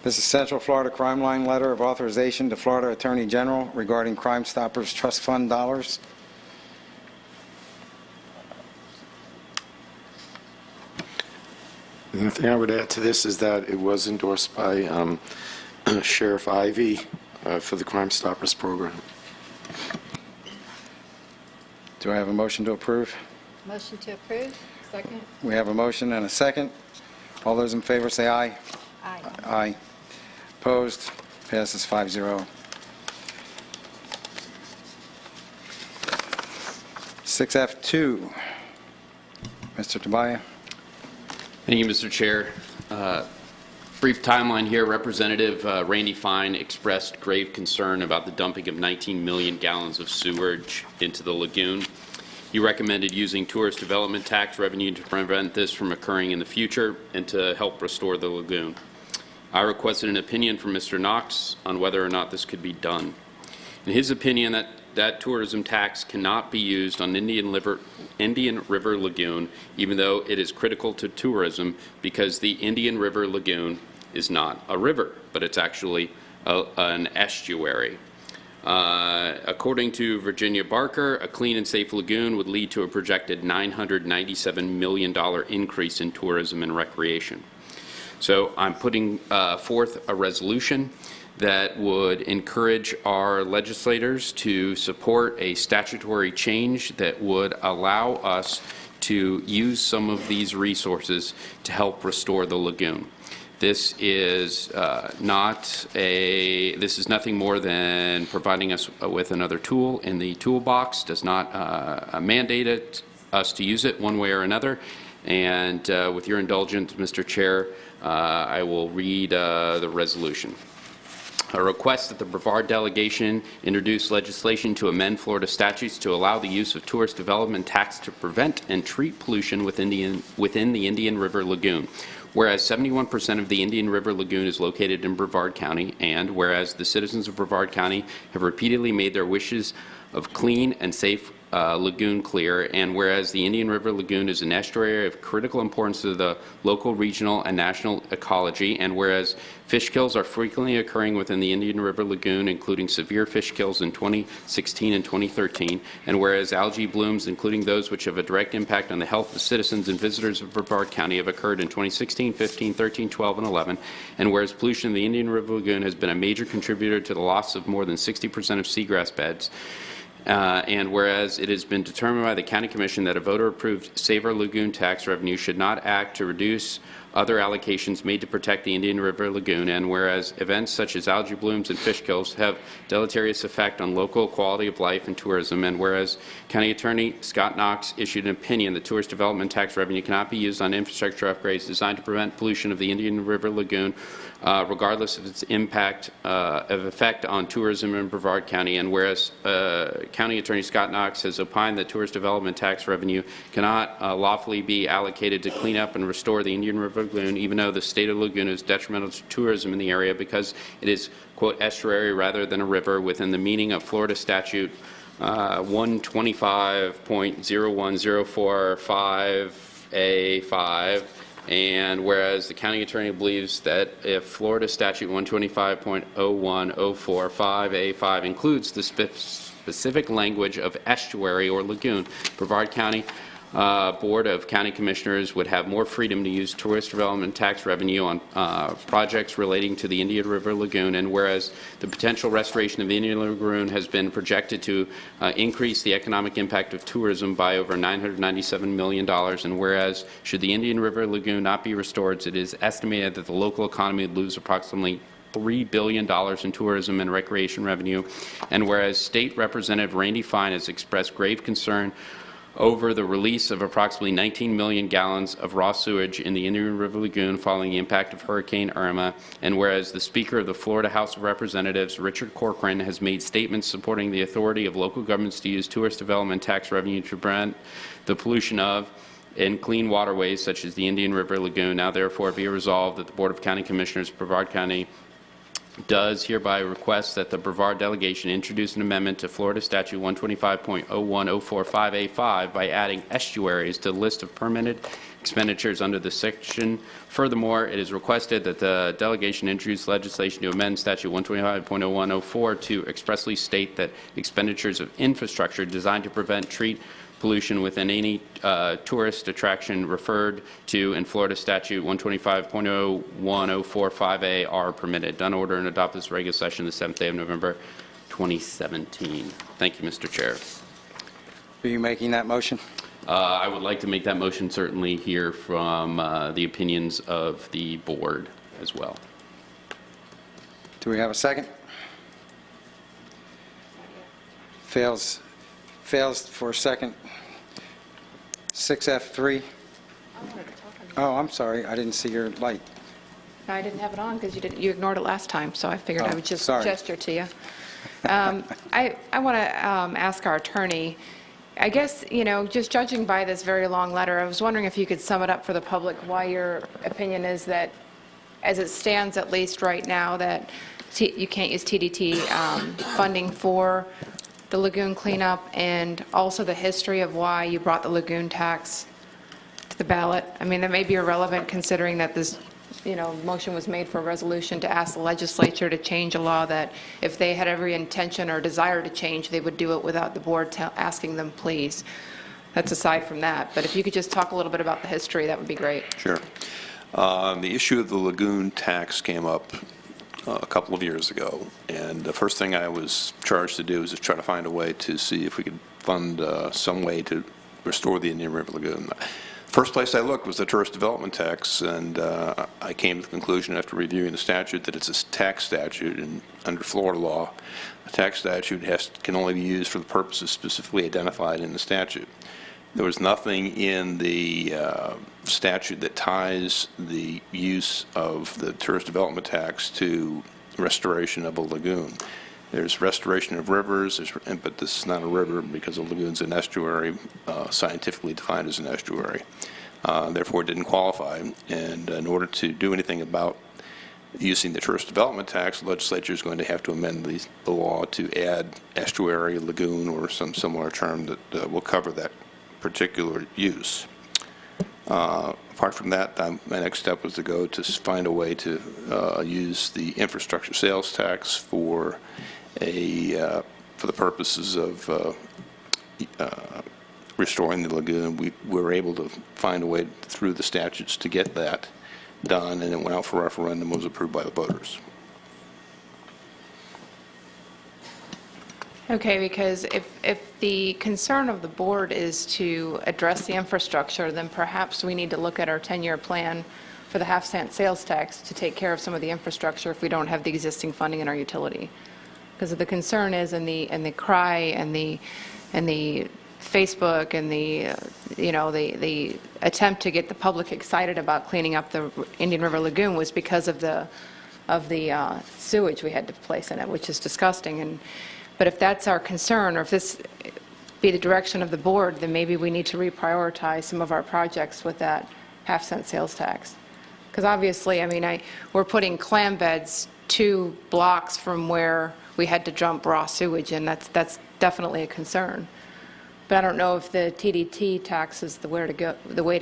This is Central Florida Crime Line letter of authorization to Florida Attorney General regarding Crime Stoppers Trust Fund dollars. The only thing I would add to this is that it was endorsed by Sheriff Ivey for the Crime Stoppers program. Do I have a motion to approve? Motion to approve. Second. We have a motion and a second. All those in favor say aye. Aye. Aye. Opposed? Passes 5-0. 6F2. Mr. Tabaya. Thank you, Mr. Chair. Brief timeline here. Representative Randy Fine expressed grave concern about the dumping of 19 million gallons of sewage into the lagoon. He recommended using tourist development tax revenue to prevent this from occurring in the future and to help restore the lagoon. I requested an opinion from Mr. Knox on whether or not this could be done. In his opinion, that tourism tax cannot be used on Indian River Lagoon, even though it is critical to tourism, because the Indian River Lagoon is not a river, but it's actually an estuary. According to Virginia Barker, a clean and safe lagoon would lead to a projected $997 million increase in tourism and recreation. So I'm putting forth a resolution that would encourage our legislators to support a statutory change that would allow us to use some of these resources to help restore the lagoon. This is this is nothing more than providing us with another tool in the toolbox. Does not mandate us to use it one way or another. And with your indulgence, Mr. Chair, I will read the resolution. A request that the Brevard delegation introduce legislation to amend Florida statutes to allow the use of tourist development tax to prevent and treat pollution within the Indian River Lagoon. Whereas 71% of the Indian River Lagoon is located in Brevard County, and whereas the citizens of Brevard County have repeatedly made their wishes of clean and safe lagoon clear, and whereas the Indian River Lagoon is an estuary of critical importance to the local, regional, and national ecology, and whereas fish kills are frequently occurring within the Indian River Lagoon, including severe fish kills in 2016 and 2013, and whereas algae blooms, including those which have a direct impact on the health of citizens and visitors of Brevard County, have occurred in 2016, 15, 13, 12, and 11, and whereas pollution in the Indian River Lagoon has been a major contributor to the loss of more than 60% of seagrass beds, And whereas it has been determined by the County Commission that a voter-approved Saver Lagoon tax revenue should not act to reduce other allocations made to protect the Indian River Lagoon, and whereas events such as algae blooms and fish kills have deleterious effect on local quality of life and tourism, and whereas County Attorney Scott Knox issued an opinion that tourist development tax revenue cannot be used on infrastructure upgrades designed to prevent pollution of the Indian River Lagoon, regardless of its impact of effect on tourism in Brevard County, and whereas County Attorney Scott Knox has opined that tourist development tax revenue cannot lawfully be allocated to clean up and restore the Indian River Lagoon, even though the state of the lagoon is detrimental to tourism in the area because it is, quote, estuary rather than a river within the meaning of Florida statute 125.01045A5. And whereas the county attorney believes that if Florida statute 125.01045A5 includes the specific language of estuary or lagoon, Brevard County Board of County Commissioners would have more freedom to use tourist development tax revenue on projects relating to the Indian River Lagoon, and whereas the potential restoration of the Indian Lagoon has been projected to increase the economic impact of tourism by over $997 million, and whereas should the Indian River Lagoon not be restored, it is estimated that the local economy would lose approximately $3 billion in tourism and recreation revenue, and whereas State Representative Randy Fine has expressed grave concern over the release of approximately 19 million gallons of raw sewage in the Indian River Lagoon following the impact of Hurricane Irma, and whereas the Speaker of the Florida House of Representatives, Richard Corcoran, has made statements supporting the authority of local governments to use tourist development tax revenue to prevent the pollution of and clean waterways such as the Indian River Lagoon, now therefore be resolved that the Board of County Commissioners of Brevard County does hereby request that the Brevard delegation introduce an amendment to Florida Statute 125.01045A5 by adding estuaries to the list of permitted expenditures under the section. Furthermore, it is requested that the delegation introduce legislation to amend Statute 125.0104 to expressly state that expenditures of infrastructure designed to prevent, treat pollution within any tourist attraction referred to in Florida Statute 125.01045A are permitted. Done, order, and adopt this regular session the 7th day of November 2017. Thank you, Mr. Chair. Are you making that motion? I would like to make that motion, certainly hear from the opinions of the board as well. Do we have a second? Fails for a second. 6F3. Oh, I'm sorry. I didn't see your light. No, I didn't have it on because you ignored it last time, so I figured I would just sorry. gesture to you. I want to ask our attorney, I guess, just judging by this very long letter, I was wondering if you could sum it up for the public why your opinion is that, as it stands at least right now, that you can't use TDT funding for the lagoon cleanup, and also the history of why you brought the lagoon tax to the ballot. I mean, that may be irrelevant considering that this, motion was made for a resolution to ask the legislature to change a law that if they had every intention or desire to change, they would do it without the board asking them, please. That's aside from that. But if you could just talk a little bit about the history, that would be great. Sure. The issue of the lagoon tax came up a couple of years ago, and the first thing I was charged to do was to try to find a way to see if we could fund some way to restore the Indian River Lagoon. First place I looked was the tourist development tax, and I came to the conclusion after reviewing the statute that it's a tax statute, and under Florida law, a tax statute can only be used for the purposes specifically identified in the statute. There was nothing in the statute that ties the use of the tourist development tax to restoration of a lagoon. There's restoration of rivers, but this is not a river because a lagoon's an estuary, scientifically defined as an estuary. Therefore, it didn't qualify. And in order to do anything about using the tourist development tax, the legislature is going to have to amend the law to add estuary, lagoon, or some similar term that will cover that particular use. Apart from that, my next step was to go to find a way to use the infrastructure sales tax for the purposes of restoring the lagoon. We were able to find a way through the statutes to get that done, and it went out for referendum, was approved by the voters. Okay, because if the concern of the board is to address the infrastructure, then perhaps we need to look at our 10-year plan for the half-cent sales tax to take care of some of the infrastructure if we don't have the existing funding in our utility. Because the concern is in the cry and the Facebook and the attempt to get the public excited about cleaning up the Indian River Lagoon was because of the sewage we had to place in it, which is disgusting. But if that's our concern, or if this be the direction of the board, then maybe we need to reprioritize some of our projects with that half-cent sales tax. Because obviously, I mean, we're putting clam beds 2 blocks from where we had to dump raw sewage, and that's definitely a concern. But I don't know if the TDT tax is the way to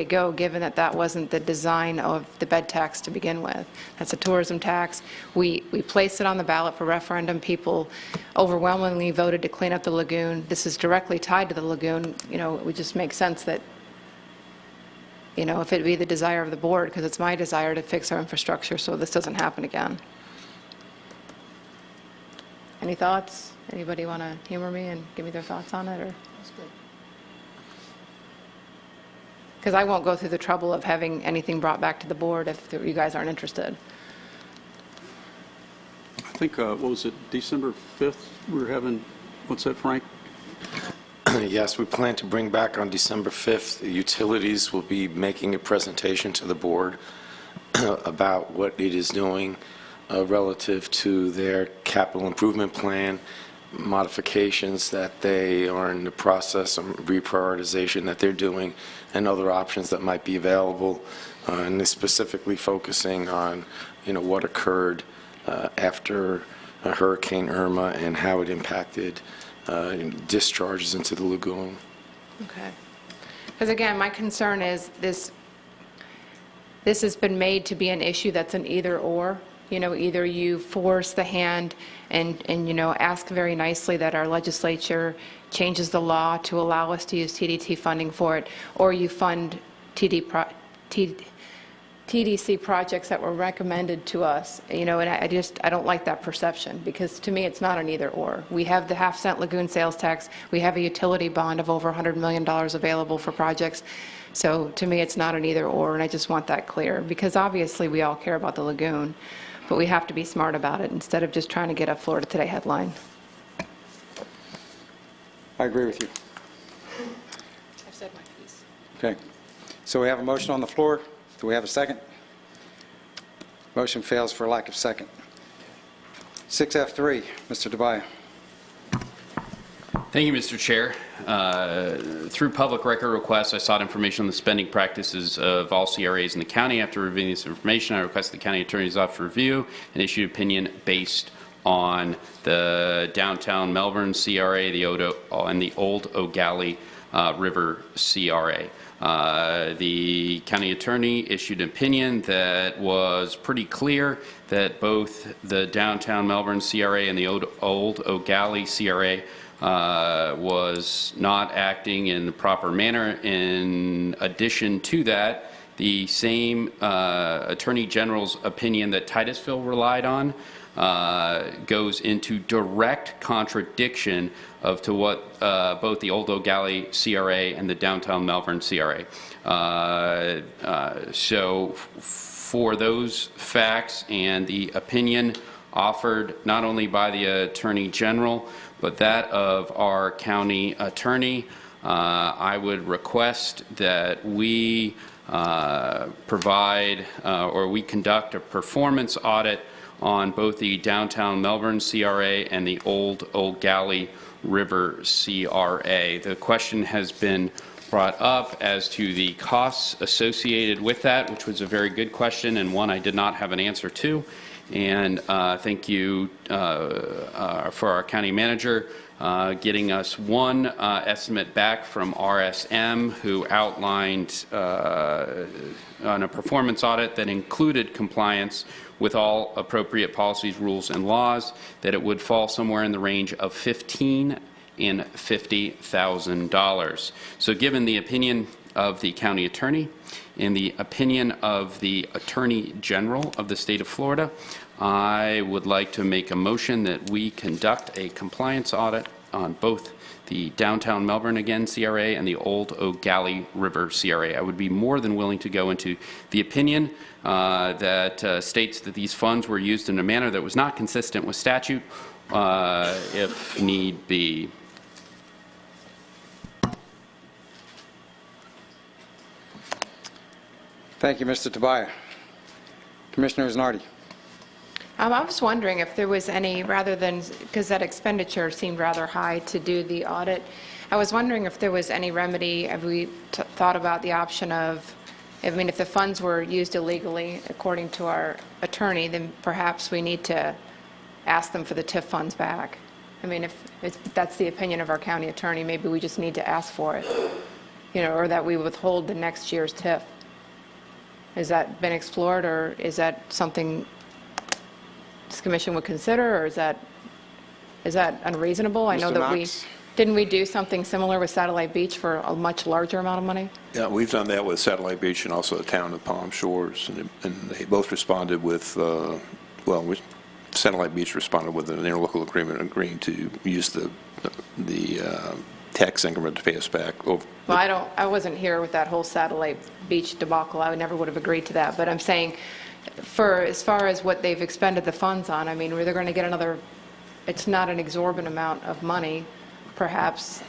go, given that that wasn't the design of the bed tax to begin with. That's a tourism tax. We placed it on the ballot for referendum. People overwhelmingly voted to clean up the lagoon. This is directly tied to the lagoon. It would just make sense that, if it be the desire of the board, because it's my desire to fix our infrastructure so this doesn't happen again. Any thoughts? Anybody want to humor me and give me their thoughts on it? Or? Because I won't go through the trouble of having anything brought back to the board if you guys aren't interested. I think, what was it, December 5th? We were having, what's that, Frank? Yes, we plan to bring back on December 5th. The utilities will be making a presentation to the board about what it is doing relative to their capital improvement plan, modifications that they are in the process of reprioritization that they're doing, and other options that might be available, and they're specifically focusing on, what occurred after Hurricane Irma and how it impacted discharges into the lagoon. Okay. Because again, my concern is this has been made to be an issue that's an either-or. Either you force the hand and ask very nicely that our legislature changes the law to allow us to use TDT funding for it, or you fund TDC projects that were recommended to us. And I don't like that perception, because to me it's not an either-or. We have the half-cent lagoon sales tax. We have a utility bond of over $100 million available for projects. So to me it's not an either-or, and I just want that clear, because obviously we all care about the lagoon. But we have to be smart about it instead of just trying to get a Florida Today headline. I agree with you. I've said my piece. Okay. So we have a motion on the floor. Do we have a second? Motion fails for lack of second. 6F3, Mr. DeBaio. Thank you, Mr. Chair. Through public record requests, I sought information on the spending practices of all CRAs in the county. After reviewing this information, I requested the county attorney's office review and issue opinion based on the downtown Melbourne CRA and the Old O'Galley River CRA. The county attorney issued an opinion that was pretty clear that both the downtown Melbourne CRA and the Old O'Galley CRA was not acting in the proper manner. In addition to that, the same Attorney General's opinion that Titusville relied on goes into direct contradiction to what both the Old O'Galley CRA and the downtown Melbourne CRA. So for those facts and the opinion offered not only by the Attorney General, but that of our county attorney, I would request that we provide or we conduct a performance audit on both the downtown Melbourne CRA and the Old O'Galley River CRA. The question has been brought up as to the costs associated with that, which was a very good question and one I did not have an answer to. And thank you for our county manager getting us one estimate back from RSM, who outlined on a performance audit that included compliance with all appropriate policies, rules, and laws, that it would fall somewhere in the range of $15,000 and $50,000. So given the opinion of the county attorney and the opinion of the Attorney General of the state of Florida, I would like to make a motion that we conduct a compliance audit on both the downtown Melbourne again CRA and the Old O'Galley River CRA. I would be more than willing to go into the opinion that states that these funds were used in a manner that was not consistent with statute, if need be. Thank you, Mr. Tobias. Commissioner Isnardi. I was wondering if there was any, rather than, because that expenditure seemed rather high to do the audit, I was wondering if there was any remedy. Have we thought about the option of, I mean, if the funds were used illegally, according to our attorney, then perhaps we need to ask them for the TIF funds back. I mean, if that's the opinion of our county attorney, maybe we just need to ask for it, you know, or that we withhold the next year's TIF. Has that been explored, or is that something this commission would consider, or is that unreasonable? I know Mr. that Knox? didn't we do something similar with Satellite Beach for a much larger amount of money? Yeah, we've done that with Satellite Beach and also the town of Palm Shores, and they both responded with, Satellite Beach responded with an interlocal agreement agreeing to use the tax increment to pay us back. Well, I wasn't here with that whole Satellite Beach debacle. I never would have agreed to that. But I'm saying, for as far as what they've expended the funds on, I mean, they're going to get another. It's not an exorbitant amount of money, perhaps.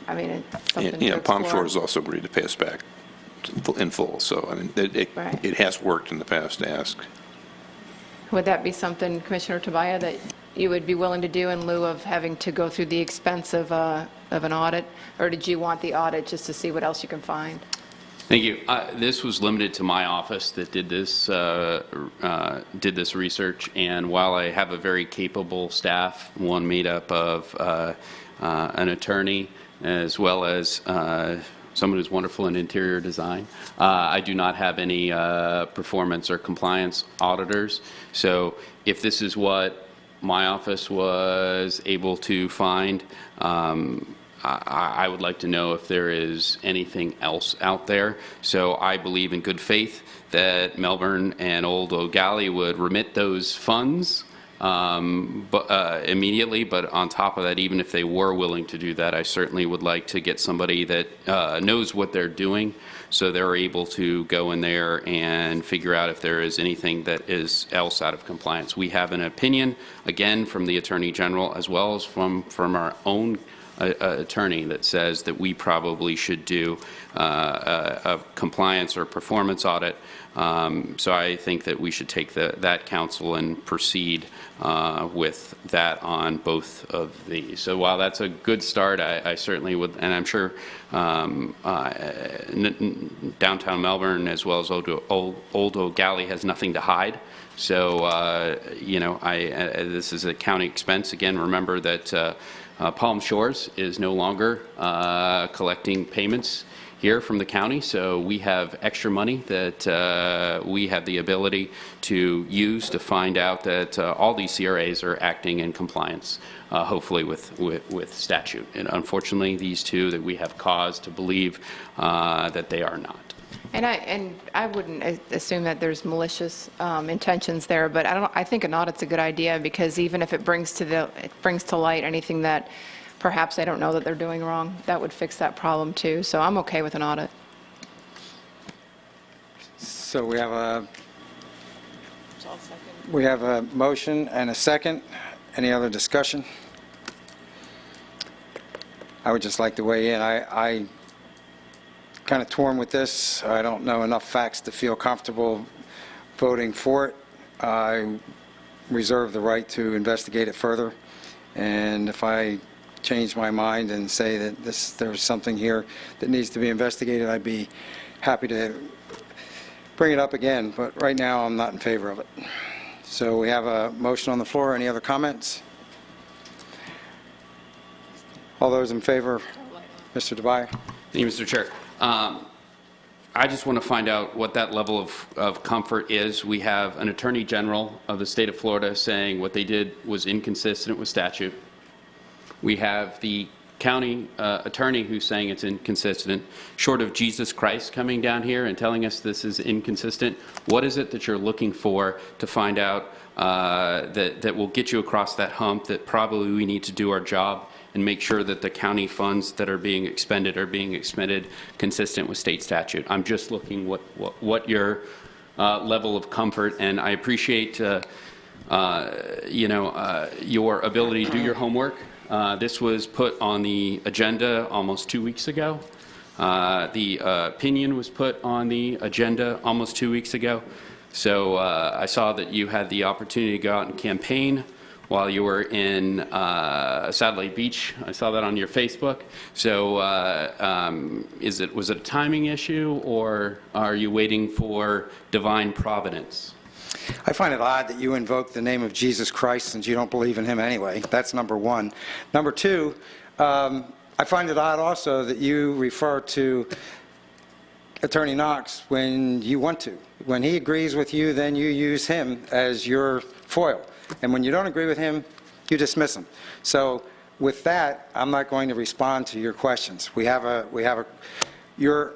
I mean, it's something to Palm explore. Shores also agreed to pay us back in full. So I mean, it has worked in the past to ask. Would that be something, Commissioner Tobias, that you would be willing to do in lieu of having to go through the expense of an audit? Or did you want the audit just to see what else you can find? Thank you. This was limited to my office that did this research, and while I have a very capable staff, one made up of an attorney as well as someone who's wonderful in interior design, I do not have any performance or compliance auditors. So if this is what my office was able to find, I would like to know if there is anything else out there. So I believe in good faith that Melbourne and Old O'Galley would remit those funds immediately. But on top of that, even if they were willing to do that, I certainly would like to get somebody that knows what they're doing, so they're able to go in there and figure out if there is anything that is else out of compliance. We have an opinion, again, from the Attorney General as well as from our own attorney that says that we probably should do a compliance or performance audit. So I think that we should take that counsel and proceed with that on both of these. So while that's a good start, I certainly would, and I'm sure downtown Melbourne as well as Old O'Galley has nothing to hide. So, this is a county expense. Again, remember that Palm Shores is no longer collecting payments here from the county, so we have extra money that we have the ability to use to find out that all these CRAs are acting in compliance, hopefully with statute. And unfortunately, these two that we have cause to believe that they are not. And I wouldn't assume that there's malicious intentions there, but I think an audit's a good idea, because even if it brings to light anything that perhaps they don't know that they're doing wrong, that would fix that problem too. So I'm okay with an audit. So we have a motion and a second. Any other discussion? I would just like to weigh in. I kind of torn with this. I don't know enough facts to feel comfortable voting for it. I reserve the right to investigate it further, and if I change my mind and say that there's something here that needs to be investigated, I'd be happy to bring it up again, but right now I'm not in favor of it. So we have a motion on the floor. Any other comments? All those in favor? Mr. Tobias? Thank you, Mr. Chair. I just want to find out what that level of comfort is. We have an Attorney General of the state of Florida saying what they did was inconsistent with statute. We have the county attorney who's saying it's inconsistent. Short of Jesus Christ coming down here and telling us this is inconsistent, what is it that you're looking for to find out that will get you across that hump that probably we need to do our job and make sure that the county funds that are being expended consistent with state statute. I'm just looking what your level of comfort, and I appreciate your ability to do your homework. This was put on the agenda almost 2 weeks ago. The opinion was put on the agenda almost 2 weeks ago. So I saw that you had the opportunity to go out and campaign while you were in Satellite Beach. I saw that on your Facebook. So was it a timing issue, or are you waiting for divine providence? I find it odd that you invoke the name of Jesus Christ since you don't believe in him anyway. That's number one. Number two, I find it odd also that you refer to Attorney Knox when you want to. When he agrees with you, then you use him as your foil. And when you don't agree with him, you dismiss him. So with that, I'm not going to respond to your questions. We have your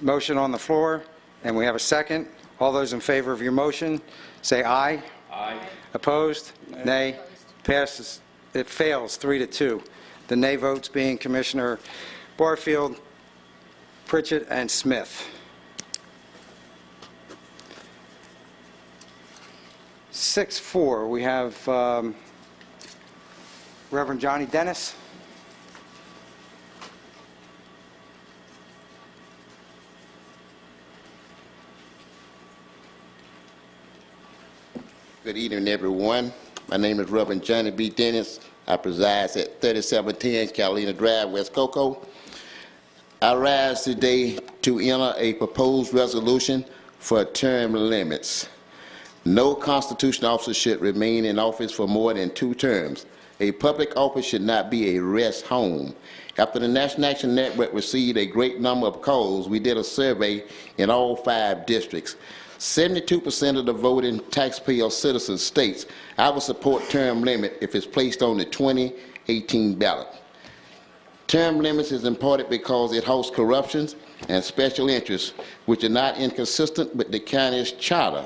motion on the floor, and we have a second. All those in favor of your motion, say aye. Aye. Opposed? Nay. Passes. It fails 3-2. The nay votes being Commissioner Barfield, Pritchett, and Smith. 6-4, we have Reverend Johnny Dennis. Good evening, everyone. My name is Reverend Johnny B. Dennis. I preside at 3710 Carolina Drive, West Cocoa. I rise today to enter a proposed resolution for term limits. No constitutional officer should remain in office for more than 2 terms. A public office should not be a rest home. After the National Action Network received a great number of calls, we did a survey in all 5 districts. 72% of the voting taxpayer citizens states, I would support term limit if it's placed on the 2018 ballot. Term limits is important because it hosts corruptions and special interests, which are not inconsistent with the county's charter.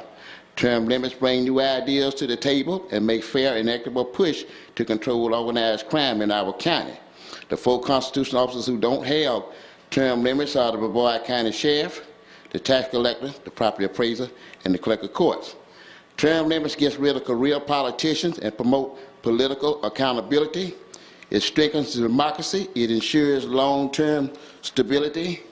Term limits bring new ideas to the table and make fair and equitable push to control organized crime in our county. The 4 constitutional officers who don't have term limits are the Brevard County Sheriff, the tax collector, the property appraiser, and the clerk of courts. Term limits gets rid of career politicians and promote political accountability. It strengthens democracy. It ensures long-term stability.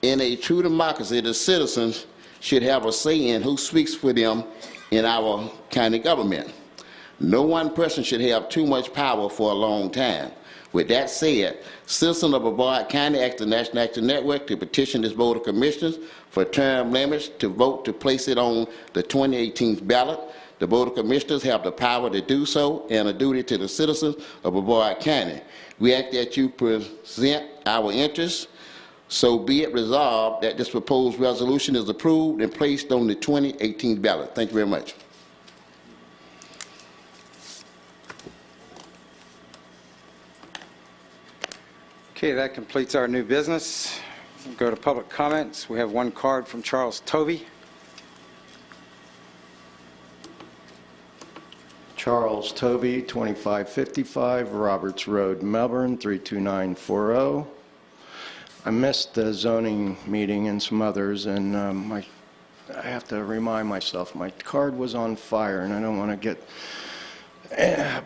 In a true democracy, the citizens should have a say in who speaks for them in our county government. No one person should have too much power for a long time. With that said, citizens of Brevard County asked the National Action Network to petition this Board of Commissioners for term limits to vote to place it on the 2018 ballot. The Board of Commissioners have the power to do so and a duty to the citizens of Brevard County. We ask that you present our interests. So be it resolved that this proposed resolution is approved and placed on the 2018 ballot. Thank you very much. Okay, that completes our new business. We'll go to public comments. We have one card from Charles Tovey. Charles Tovey, 2555 Roberts Road, Melbourne, 32940. I missed the zoning meeting and some others, and I have to remind myself, my card was on fire, and I don't want to get...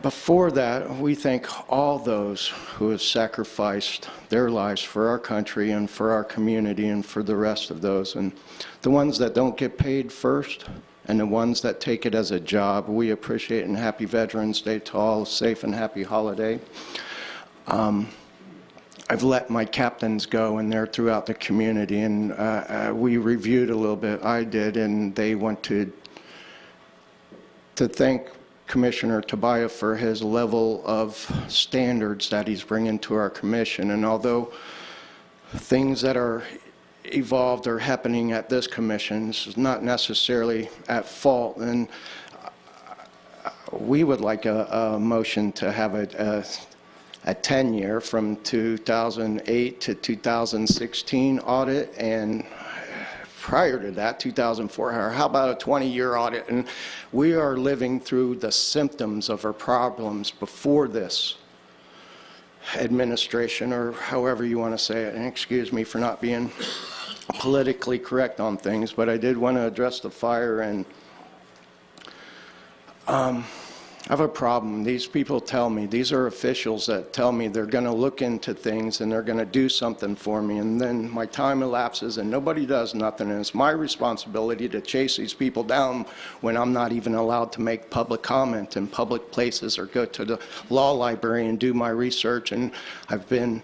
Before that, we thank all those who have sacrificed their lives for our country and for our community and for the rest of those. And the ones that don't get paid first and the ones that take it as a job, we appreciate, and happy Veterans Day to all, a safe and happy holiday. I've let my captains go, and they're throughout the community, and we reviewed a little bit, I did, and they want to thank Commissioner Tobias for his level of standards that he's bringing to our commission. And although things that are evolved or happening at this commission is not necessarily at fault, and we would like a motion to have a 10-year from 2008 to 2016 audit, and prior to that, 2004, or how about a 20-year audit? And we are living through the symptoms of our problems before this. administration, or however you want to say it, and excuse me for not being politically correct on things, but I did want to address the fire, and I have a problem. These people tell me, these are officials that tell me they're going to look into things and they're going to do something for me, and then my time elapses and nobody does nothing, and it's my responsibility to chase these people down when I'm not even allowed to make public comment in public places or go to the law library and do my research, and I've been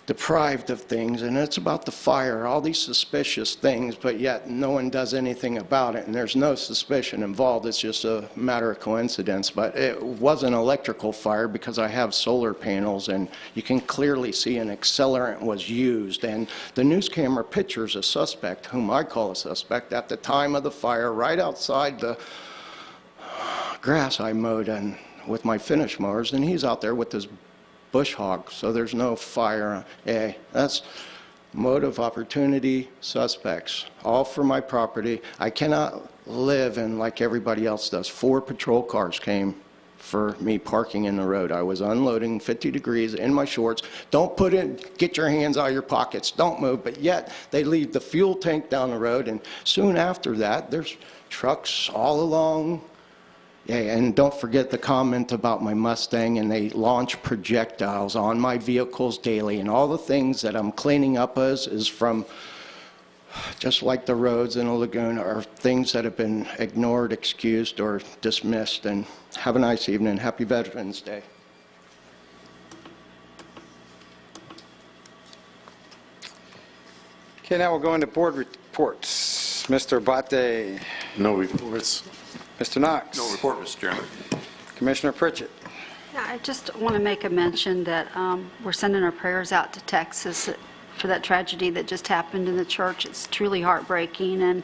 deprived of things, and it's about the fire, all these suspicious things, but yet no one does anything about it, and there's no suspicion involved. It's just a matter of coincidence. But it was an electrical fire because I have solar panels, and you can clearly see an accelerant was used, and the news camera pictures a suspect, whom I call a suspect, at the time of the fire right outside the grass I mowed and with my finish mowers, and he's out there with his bush hog, so there's no fire. That's motive, opportunity, suspects, all for my property. I cannot live in like everybody else does. 4 patrol cars came for me parking in the road. I was unloading 50 degrees in my shorts. Don't put in, get your hands out of your pockets, don't move, but yet they leave the fuel tank down the road, and soon after that, there's trucks all along. Yeah, and don't forget the comment about my Mustang, and they launch projectiles on my vehicles daily, and all the things that I'm cleaning up as is from, just like the roads in a lagoon, are things that have been ignored, excused, or dismissed. And have a nice evening. Happy Veterans Day. Okay, now we'll go into board reports. Mr. Bate. No reports. Mr. Knox. No report, Mr. Chairman. Commissioner Pritchett. Yeah, I just want to make a mention that we're sending our prayers out to Texas for that tragedy that just happened in the church. It's truly heartbreaking, and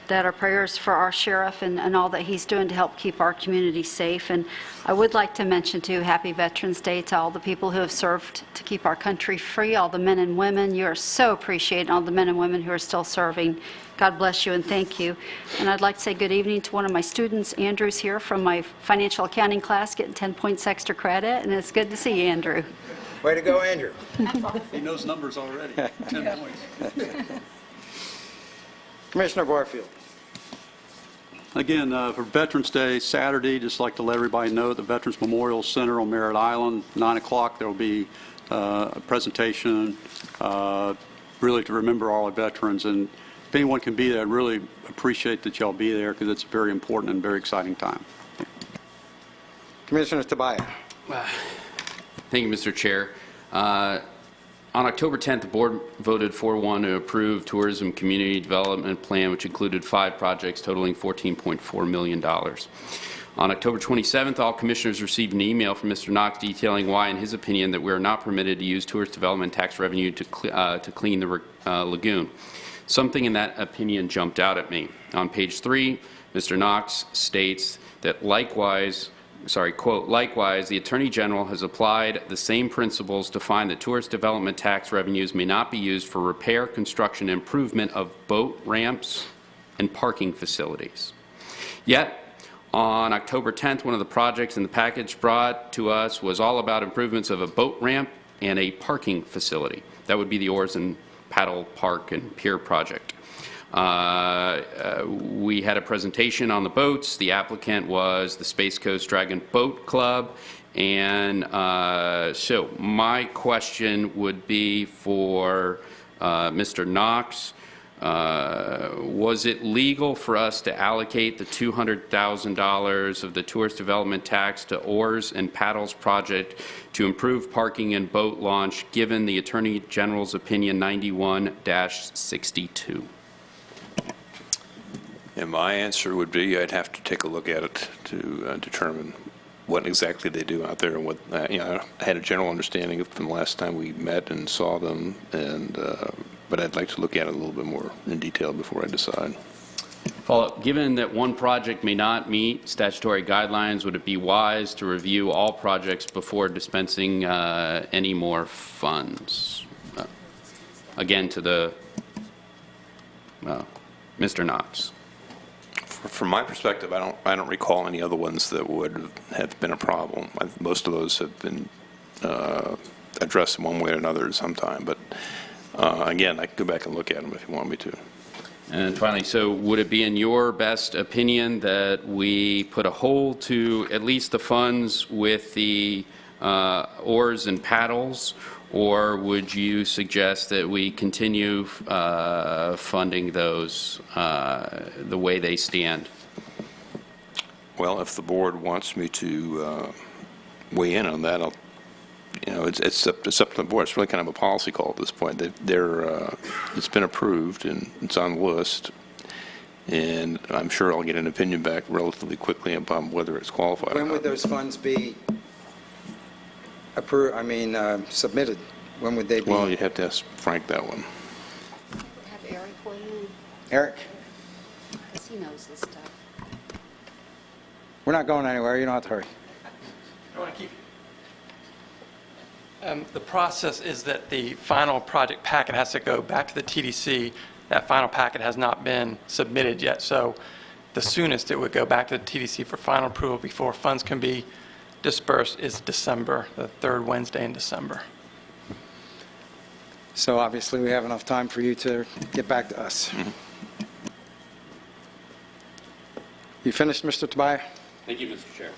that our prayers for our sheriff and all that he's doing to help keep our community safe. And I would like to mention, too, Happy Veterans Day to all the people who have served to keep our country free, all the men and women. You are so appreciated, all the men and women who are still serving. God bless you and thank you. And I'd like to say good evening to one of my students. Andrew's here from my financial accounting class, getting 10 points extra credit, and it's good to see you, Andrew. Way to go, Andrew. He knows numbers already. 10 points. Commissioner Barfield. Again, for Veterans Day, Saturday, just like to let everybody know, at the Veterans Memorial Center on Merritt Island, 9 o'clock, there will be a presentation really to remember all our veterans. And if anyone can be there, I'd really appreciate that y'all be there, because it's a very important and very exciting time. Commissioner Tobias. Thank you, Mr. Chair. On October 10th, the board voted 4-1 to approve Tourism Community Development Plan, which included 5 projects totaling $14.4 million. On October 27th, all commissioners received an email from Mr. Knox detailing why, in his opinion, that we are not permitted to use tourist development tax revenue to clean the lagoon. Something in that opinion jumped out at me. On page 3, Mr. Knox states that likewise, the Attorney General has applied the same principles to find that tourist development tax revenues may not be used for repair, construction, and improvement of boat ramps and parking facilities. Yet, on October 10th, one of the projects in the package brought to us was all about improvements of a boat ramp and a parking facility. That would be the Oars and Paddle Park and Pier project. We had a presentation on the boats. The applicant was the Space Coast Dragon Boat Club. And so my question would be for Mr. Knox. Was it legal for us to allocate the $200,000 of the tourist development tax to Oars and Paddles project to improve parking and boat launch, given the Attorney General's opinion 91-62? And my answer would be I'd have to take a look at it to determine what exactly they do out there, and what I had a general understanding from the last time we met and saw them, and but I'd like to look at it a little bit more in detail before I decide. Follow-up. Given that one project may not meet statutory guidelines, would it be wise to review all projects before dispensing any more funds? Again, to the Mr. Knox. From my perspective, I don't recall any other ones that would have been a problem. Most of those have been address them one way or another sometime. But again, I can go back and look at them if you want me to. And finally, so would it be in your best opinion that we put a hold to at least the funds with the oars and paddles, or would you suggest that we continue funding those the way they stand? Well, if the board wants me to weigh in on that, it's up to the board. It's really kind of a policy call at this point. It's been approved and it's on the list, and I'm sure I'll get an opinion back relatively quickly upon whether it's qualified. When would those funds be approved, submitted? When would they be? Well, you'd have to ask Frank that one. Have Eric weigh in, Eric, because he knows this stuff. we're not going anywhere. You don't have to hurry. I want to keep. The process is that the final project packet has to go back to the TDC. That final packet has not been submitted yet, so the soonest it would go back to the TDC for final approval before funds can be dispersed is December, the third Wednesday in December. So obviously, we have enough time for you to get back to us. Mm-hmm. You finished, Mr. Tobias? Thank you, Mr. Chair.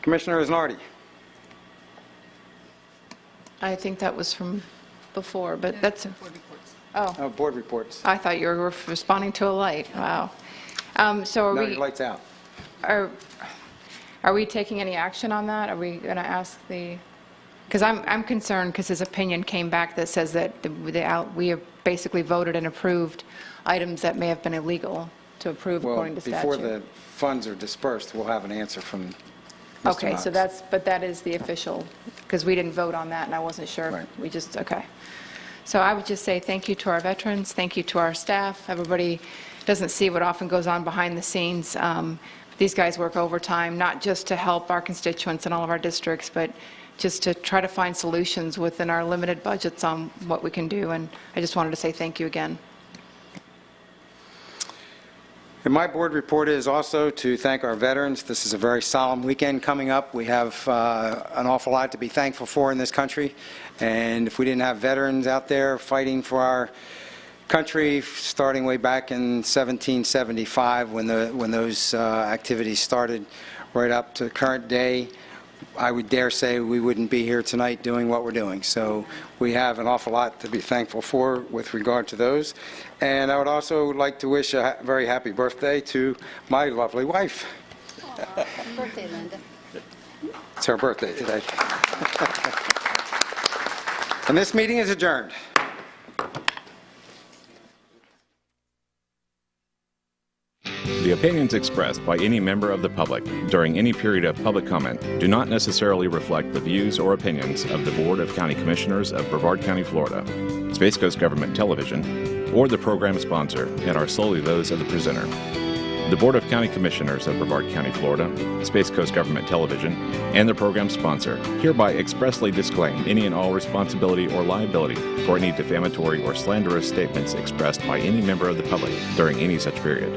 Commissioner Isnardi. I think that was from before, but that's... Oh, Board reports. I thought you were responding to a light. Wow. So No, are your we... light's out. Are we taking any action on that? Are we going to ask the... Because I'm concerned because his opinion came back that says that we have basically voted and approved items that may have been illegal to approve according to statute. Before the funds are dispersed, we'll have an answer from Mr. Okay, Knox. so that is the official, because we didn't vote on that and I wasn't sure. Right. We just, okay. So I would just say thank you to our veterans, thank you to our staff. Everybody doesn't see what often goes on behind the scenes. These guys work overtime, not just to help our constituents in all of our districts, but just to try to find solutions within our limited budgets on what we can do. And I just wanted to say thank you again. And my board report is also to thank our veterans. This is a very solemn weekend coming up. We have an awful lot to be thankful for in this country. And if we didn't have veterans out there fighting for our country, starting way back in 1775 when those activities started, right up to the current day, I would dare say we wouldn't be here tonight doing what we're doing. So we have an awful lot to be thankful for with regard to those. And I would also like to wish a very happy birthday to my lovely wife. Happy birthday, Linda. It's her birthday today. And this meeting is adjourned. The opinions expressed by any member of the public during any period of public comment do not necessarily reflect the views or opinions of the Board of County Commissioners of Brevard County, Florida, Space Coast Government Television, or the program sponsor, and are solely those of the presenter. The Board of County Commissioners of Brevard County, Florida, Space Coast Government Television, and the program sponsor hereby expressly disclaim any and all responsibility or liability for any defamatory or slanderous statements expressed by any member of the public during any such period.